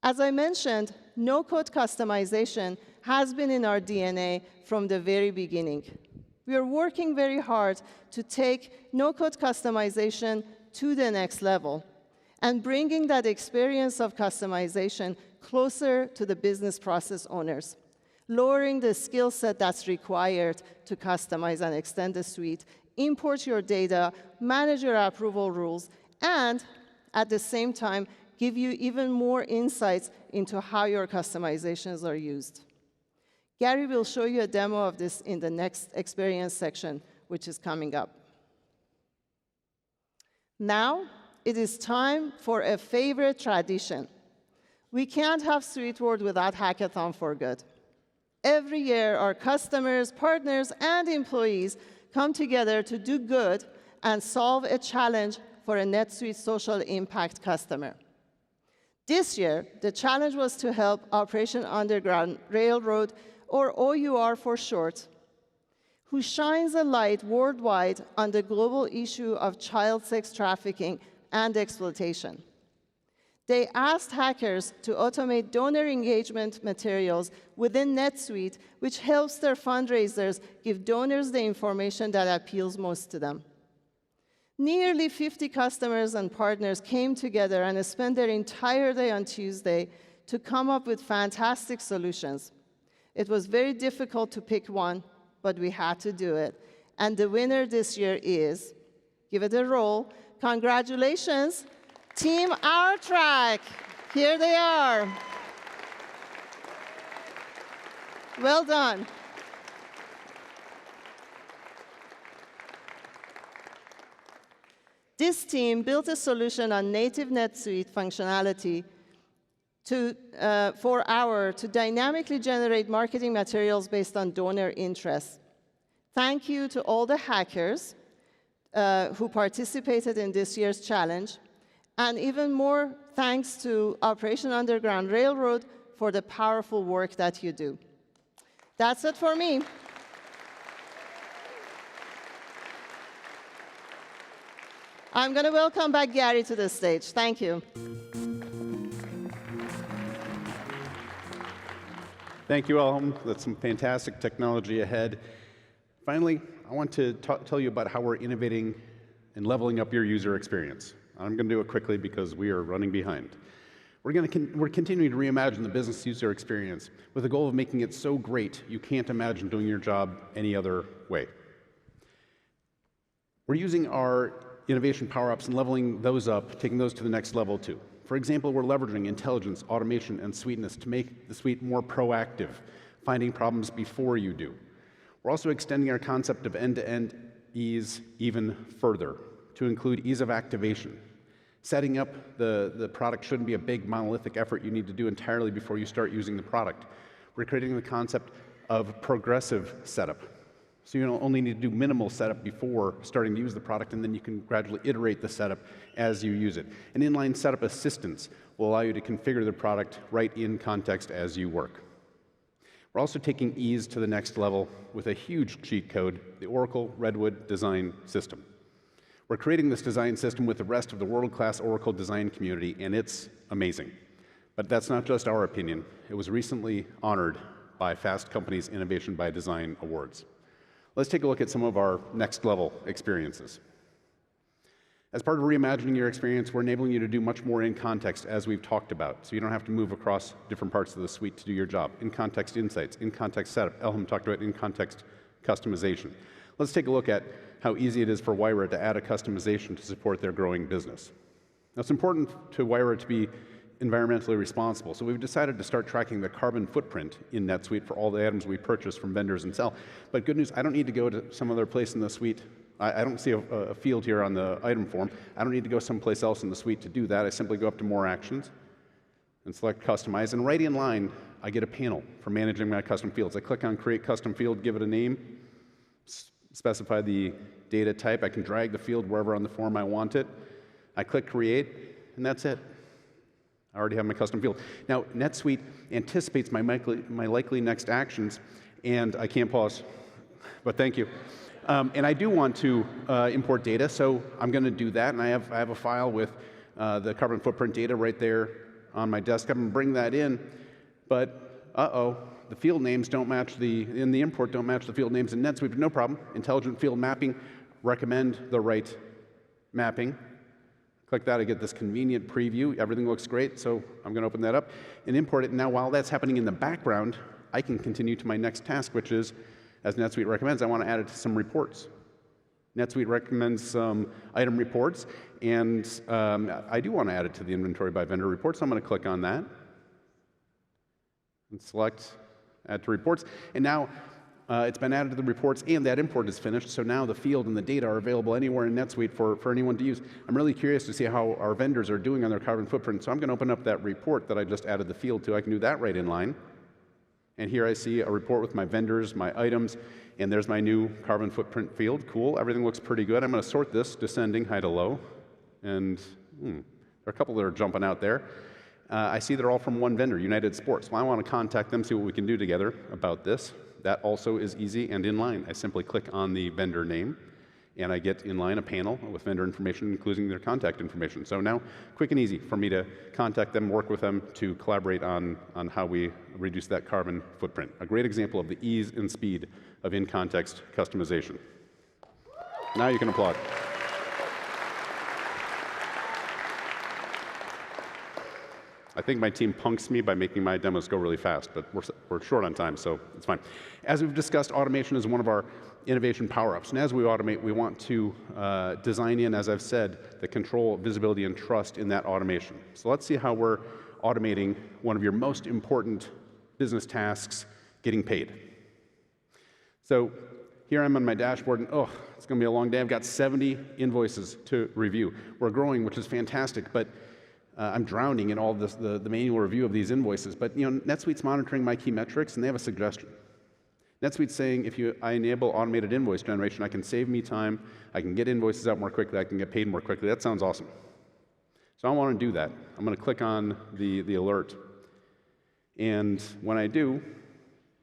As I mentioned, no-code customization has been in our DNA from the very beginning. We are working very hard to take no-code customization to the next level and bringing that experience of customization closer to the business process owners, lowering the skill set that's required to customize and extend the suite, import your data, manage your approval rules, and at the same time, give you even more insights into how your customizations are used. Gary will show you a demo of this in the next experience section, which is coming up. Now, it is time for a favorite tradition. We can't have SuiteWorld without Hackathon for Good. Every year, our customers, partners, and employees come together to do good and solve a challenge for a NetSuite social impact customer. This year, the challenge was to help Operation Underground Railroad, or OUR for short, who shines a light worldwide on the global issue of child sex trafficking and exploitation. They asked hackers to automate donor engagement materials within NetSuite, which helps their fundraisers give donors the information that appeals most to them. Nearly 50 customers and partners came together and spent their entire day on Tuesday to come up with fantastic solutions. It was very difficult to pick one, but we had to do it. And the winner this year is, give it a roll, congratulations, Team OurTrack. Here they are. Well done. This team built a solution on native NetSuite functionality to dynamically generate marketing materials based on donor interests. Thank you to all the hackers who participated in this year's challenge, and even more thanks to Operation Underground Railroad for the powerful work that you do. That's it for me. I'm going to welcome back Gary to the stage. Thank you. Thank you, Elham. That's some fantastic technology ahead. Finally, I want to tell you about how we're innovating and leveling up your user experience. I'm going to do it quickly because we are running behind. We're continuing to reimagine the business user experience with the goal of making it so great you can't imagine doing your job any other way. We're using our innovation power-ups and leveling those up, taking those to the next level too. For example, we're leveraging intelligence, automation, and Suiteness to make the suite more proactive, finding problems before you do. We're also extending our concept of end-to-end ease even further to include ease of activation. Setting up the product shouldn't be a big monolithic effort you need to do entirely before you start using the product. We're creating the concept of progressive setup. So you don't only need to do minimal setup before starting to use the product, and then you can gradually iterate the setup as you use it. An inline setup assistance will allow you to configure the product right in context as you work. We're also taking ease to the next level with a huge cheat code, the Oracle Redwood design system. We're creating this design system with the rest of the world-class Oracle design community, and it's amazing. But that's not just our opinion. It was recently honored by Fast Company's Innovation by Design Awards. Let's take a look at some of our next level experiences. As part of reimagining your experience, we're enabling you to do much more in context, as we've talked about, so you don't have to move across different parts of the suite to do your job. In-context insights, in-context setup. Elham talked about in-context customization. Let's take a look at how easy it is for Wayra to add a customization to support their growing business. Now, it's important to Wayra to be environmentally responsible, so we've decided to start tracking the carbon footprint in NetSuite for all the items we purchase from vendors and sell. But good news, I don't need to go to some other place in the suite. I don't see a field here on the item form. I don't need to go someplace else in the suite to do that. I simply go up to More Actions and select Customize, and right in line, I get a panel for managing my custom fields. I click on Create Custom Field, give it a name, specify the data type. I can drag the field wherever on the form I want it. I click Create, and that's it. I already have my custom field. Now, NetSuite anticipates my likely next actions, and I can't pause, but thank you. And I do want to import data, so I'm going to do that, and I have a file with the carbon footprint data right there on my desktop. I'm going to bring that in, but the field names don't match in the import don't match the field names in NetSuite, but no problem. Intelligent field mapping, recommend the right mapping. Click that, I get this convenient preview. Everything looks great, so I'm going to open that up and import it. Now, while that's happening in the background, I can continue to my next task, which is, as NetSuite recommends, I want to add it to some reports. NetSuite recommends some item reports, and I do want to add it to the inventory by vendor report, so I'm going to click on that and select Add to Reports. And now it's been added to the reports, and that import is finished, so now the field and the data are available anywhere in NetSuite for anyone to use. I'm really curious to see how our vendors are doing on their carbon footprint, so I'm going to open up that report that I just added the field to. I can do that right in line. And here I see a report with my vendors, my items, and there's my new carbon footprint field. Cool, everything looks pretty good. I'm going to sort this descending, high to low, and there are a couple that are jumping out there. I see they're all from one vendor, United Sports. Well, I want to contact them, see what we can do together about this. That also is easy and in line. I simply click on the vendor name, and I get in line a panel with vendor information, including their contact information. So now, quick and easy for me to contact them, work with them to collaborate on how we reduce that carbon footprint. A great example of the ease and speed of in-context customization. Now you can applaud. I think my team punks me by making my demos go really fast, but we're short on time, so it's fine. As we've discussed, automation is one of our innovation power-ups, and as we automate, we want to design in, as I've said, the control, visibility, and trust in that automation. So let's see how we're automating one of your most important business tasks, getting paid. So here I'm on my dashboard, and it's going to be a long day. I've got 70 invoices to review. We're growing, which is fantastic, but I'm drowning in all this, the manual review of these invoices. But NetSuite's monitoring my key metrics, and they have a suggestion. NetSuite's saying if I enable automated invoice generation, I can save me time, I can get invoices out more quickly, I can get paid more quickly. That sounds awesome. So I want to do that. I'm going to click on the alert. And when I do,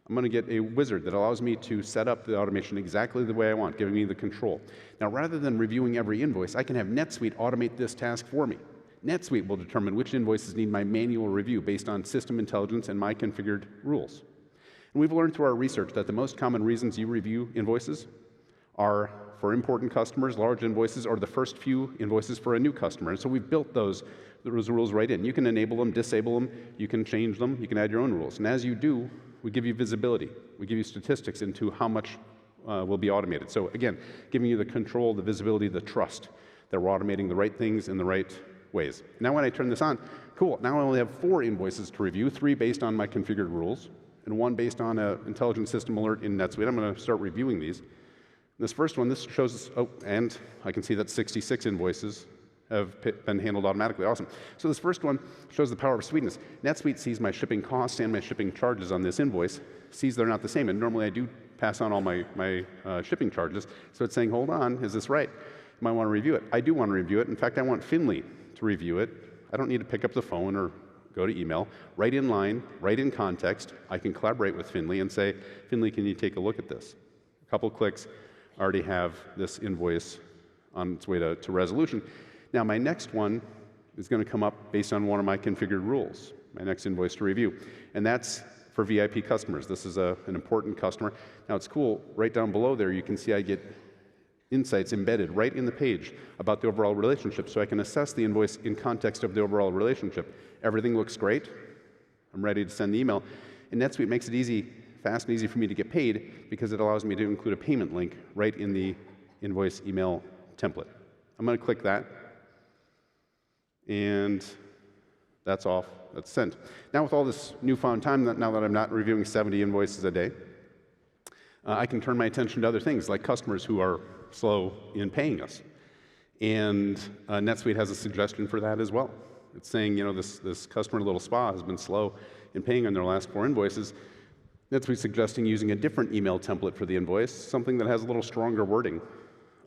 I'm going to get a wizard that allows me to set up the automation exactly the way I want, giving me the control. Now, rather than reviewing every invoice, I can have NetSuite automate this task for me. NetSuite will determine which invoices need my manual review based on system intelligence and my configured rules. And we've learned through our research that the most common reasons you review invoices are for important customers, large invoices, or the first few invoices for a new customer. And so we've built those rules right in. You can enable them, disable them, you can change them, you can add your own rules. And as you do, we give you visibility. We give you statistics into how much will be automated. So again, giving you the control, the visibility, the trust that we're automating the right things in the right ways. Now when I turn this on, cool, now I only have 4 invoices to review, 3 based on my configured rules, and one based on an intelligent system alert in NetSuite. I'm going to start reviewing these. This first one, this shows, and I can see that 66 invoices have been handled automatically. Awesome. So this first one shows the power of Suiteness. NetSuite sees my shipping costs and my shipping charges on this invoice, sees they're not the same, and normally I do pass on all my shipping charges. So it's saying, hold on, is this right? You might want to review it. I do want to review it. In fact, I want Finley to review it. I don't need to pick up the phone or go to email. Right in line, right in context, I can collaborate with Finley and say, Finley, can you take a look at this? A couple clicks, I already have this invoice on its way to resolution. Now, my next one is going to come up based on one of my configured rules, my next invoice to review. And that's for VIP customers. This is an important customer. Now, it's cool. Right down below there, you can see I get insights embedded right in the page about the overall relationship, so I can assess the invoice in context of the overall relationship. Everything looks great. I'm ready to send the email. And NetSuite makes it easy, fast and easy for me to get paid because it allows me to include a payment link right in the invoice email template. I'm going to click that. And that's off, that's sent. Now with all this newfound time, now that I'm not reviewing 70 invoices a day, I can turn my attention to other things like customers who are slow in paying us. And NetSuite has a suggestion for that as well. It's saying, you know, this customer, Little Spa, has been slow in paying on their last 4 invoices. NetSuite's suggesting using a different email template for the invoice, something that has a little stronger wording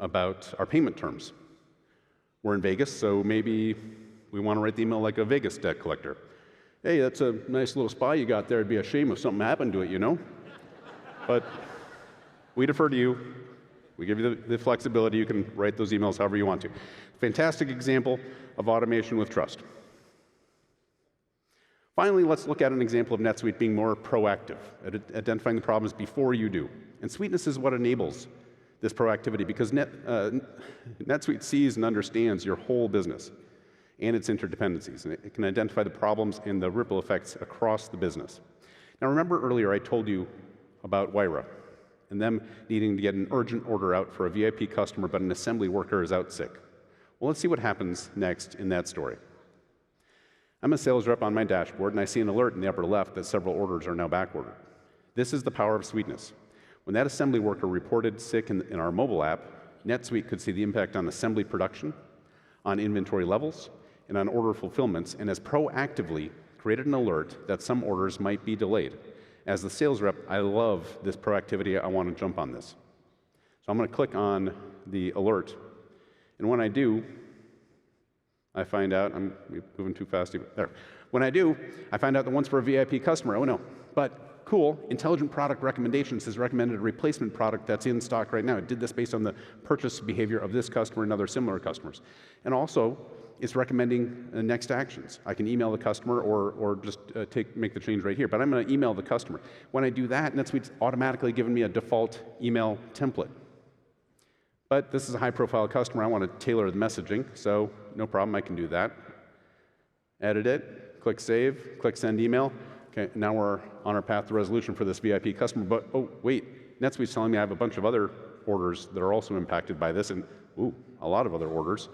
about our payment terms. We're in Vegas, so maybe we want to write the email like a Vegas debt collector. Hey, that's a nice little spa you got there. It'd be a shame if something happened to it, you know? But we defer to you. We give you the flexibility. You can write those emails however you want to. Fantastic example of automation with trust. Finally, let's look at an example of NetSuite being more proactive at identifying the problems before you do. And Suiteness is what enables this proactivity because NetSuite sees and understands your whole business and its interdependencies, and it can identify the problems and the ripple effects across the business. Now remember earlier I told you about Wyra and them needing to get an urgent order out for a VIP customer, but an assembly worker is out sick. Well, let's see what happens next in that story. I'm a sales rep on my dashboard, and I see an alert in the upper left that several orders are now backordered. This is the power of Suiteness. When that assembly worker reported sick in our mobile app, NetSuite could see the impact on assembly production, on inventory levels, and on order fulfillments, and has proactively created an alert that some orders might be delayed. As the sales rep, I love this proactivity. I want to jump on this. So I'm going to click on the alert, and when I do, I find out, I'm moving too fast. There. When I do, I find out that one's for a VIP customer. Oh no, but cool, Intelligent Product Recommendations has recommended a replacement product that's in stock right now. It did this based on the purchase behavior of this customer and other similar customers. And also, it's recommending next actions. I can email the customer or just make the change right here, but I'm going to email the customer. When I do that, NetSuite's automatically given me a default email template. But this is a high-profile customer. I want to tailor the messaging, so no problem, I can do that. Edit it, click Save, click Send Email. Okay, now we're on our path to resolution for this VIP customer, but oh, wait, NetSuite's telling me I have a bunch of other orders that are also impacted by this, and ooh, a lot of other orders.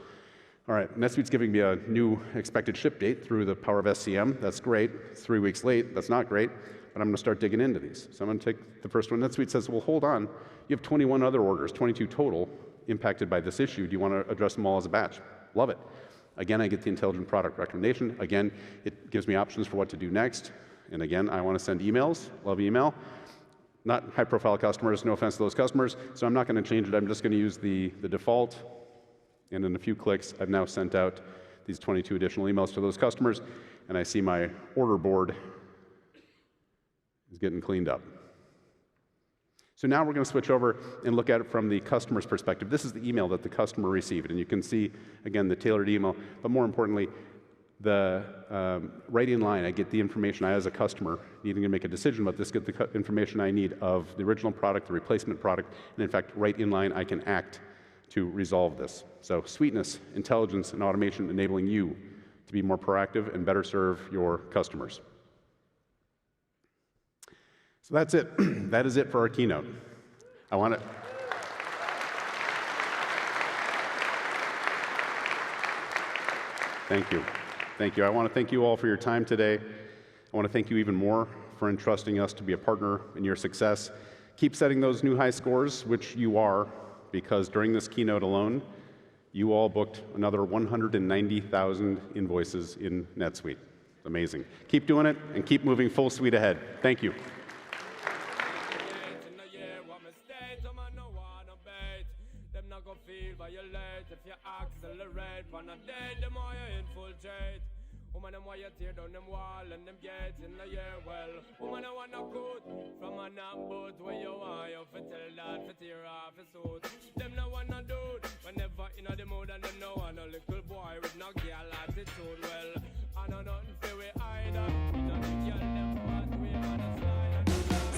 All right, NetSuite's giving me a new expected ship date through the power of SCM. That's great. It's 3 weeks late. That's not great, but I'm going to start digging into these. So I'm going to take the first one. NetSuite says, well, hold on. You have 21 other orders, 22 total, impacted by this issue. Do you want to address them all as a batch? Love it. Again, I get the Intelligent Product Recommendation. Again, it gives me options for what to do next. And again, I want to send emails. Love email. Not high-profile customers. No offense to those customers. So I'm not going to change it. I'm just going to use the default. And in a few clicks, I've now sent out these 22 additional emails to those customers. And I see my order board is getting cleaned up. So now we're going to switch over and look at it from the customer's perspective. This is the email that the customer received. And you can see, again, the tailored email. But more importantly, the right in line, I get the information I, as a customer, needing to make a decision about this, get the information I need of the original product, the replacement product, and in fact, right in line, I can act to resolve this. So Suiteness, intelligence, and automation enabling you to be more proactive and better serve your customers. So that's it. That is it for our keynote. I want to... Thank you. Thank you. I want to thank you all for your time today. I want to thank you even more for entrusting us to be a partner in your success. Keep setting those new high scores, which you are, because during this keynote alone, you all booked another 190,000 invoices in NetSuite. Amazing. Keep doing it and keep moving full suite ahead. Thank you. Woman, them why you tear down them wall and them get in the year well. Woman, I wanna cut from a knock boat where you want you for tell that for tear off his suit. Them no wanna do it whenever in the mood and them no want a little boy with no girl attitude. Well, I know nothing for we either. You know the girl them want we wanna slide.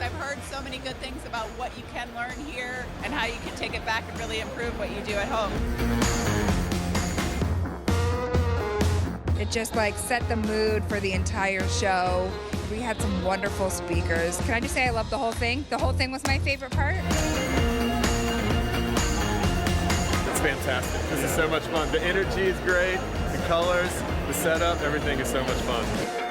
I've heard so many good things about what you can learn here and how you can take it back and really improve what you do at home. It just like set the mood for the entire show. We had some wonderful speakers. Can I just say I love the whole thing? The whole thing was my favorite part. It's fantastic. This is so much fun. The energy is great, the colors, the setup, everything is so much fun.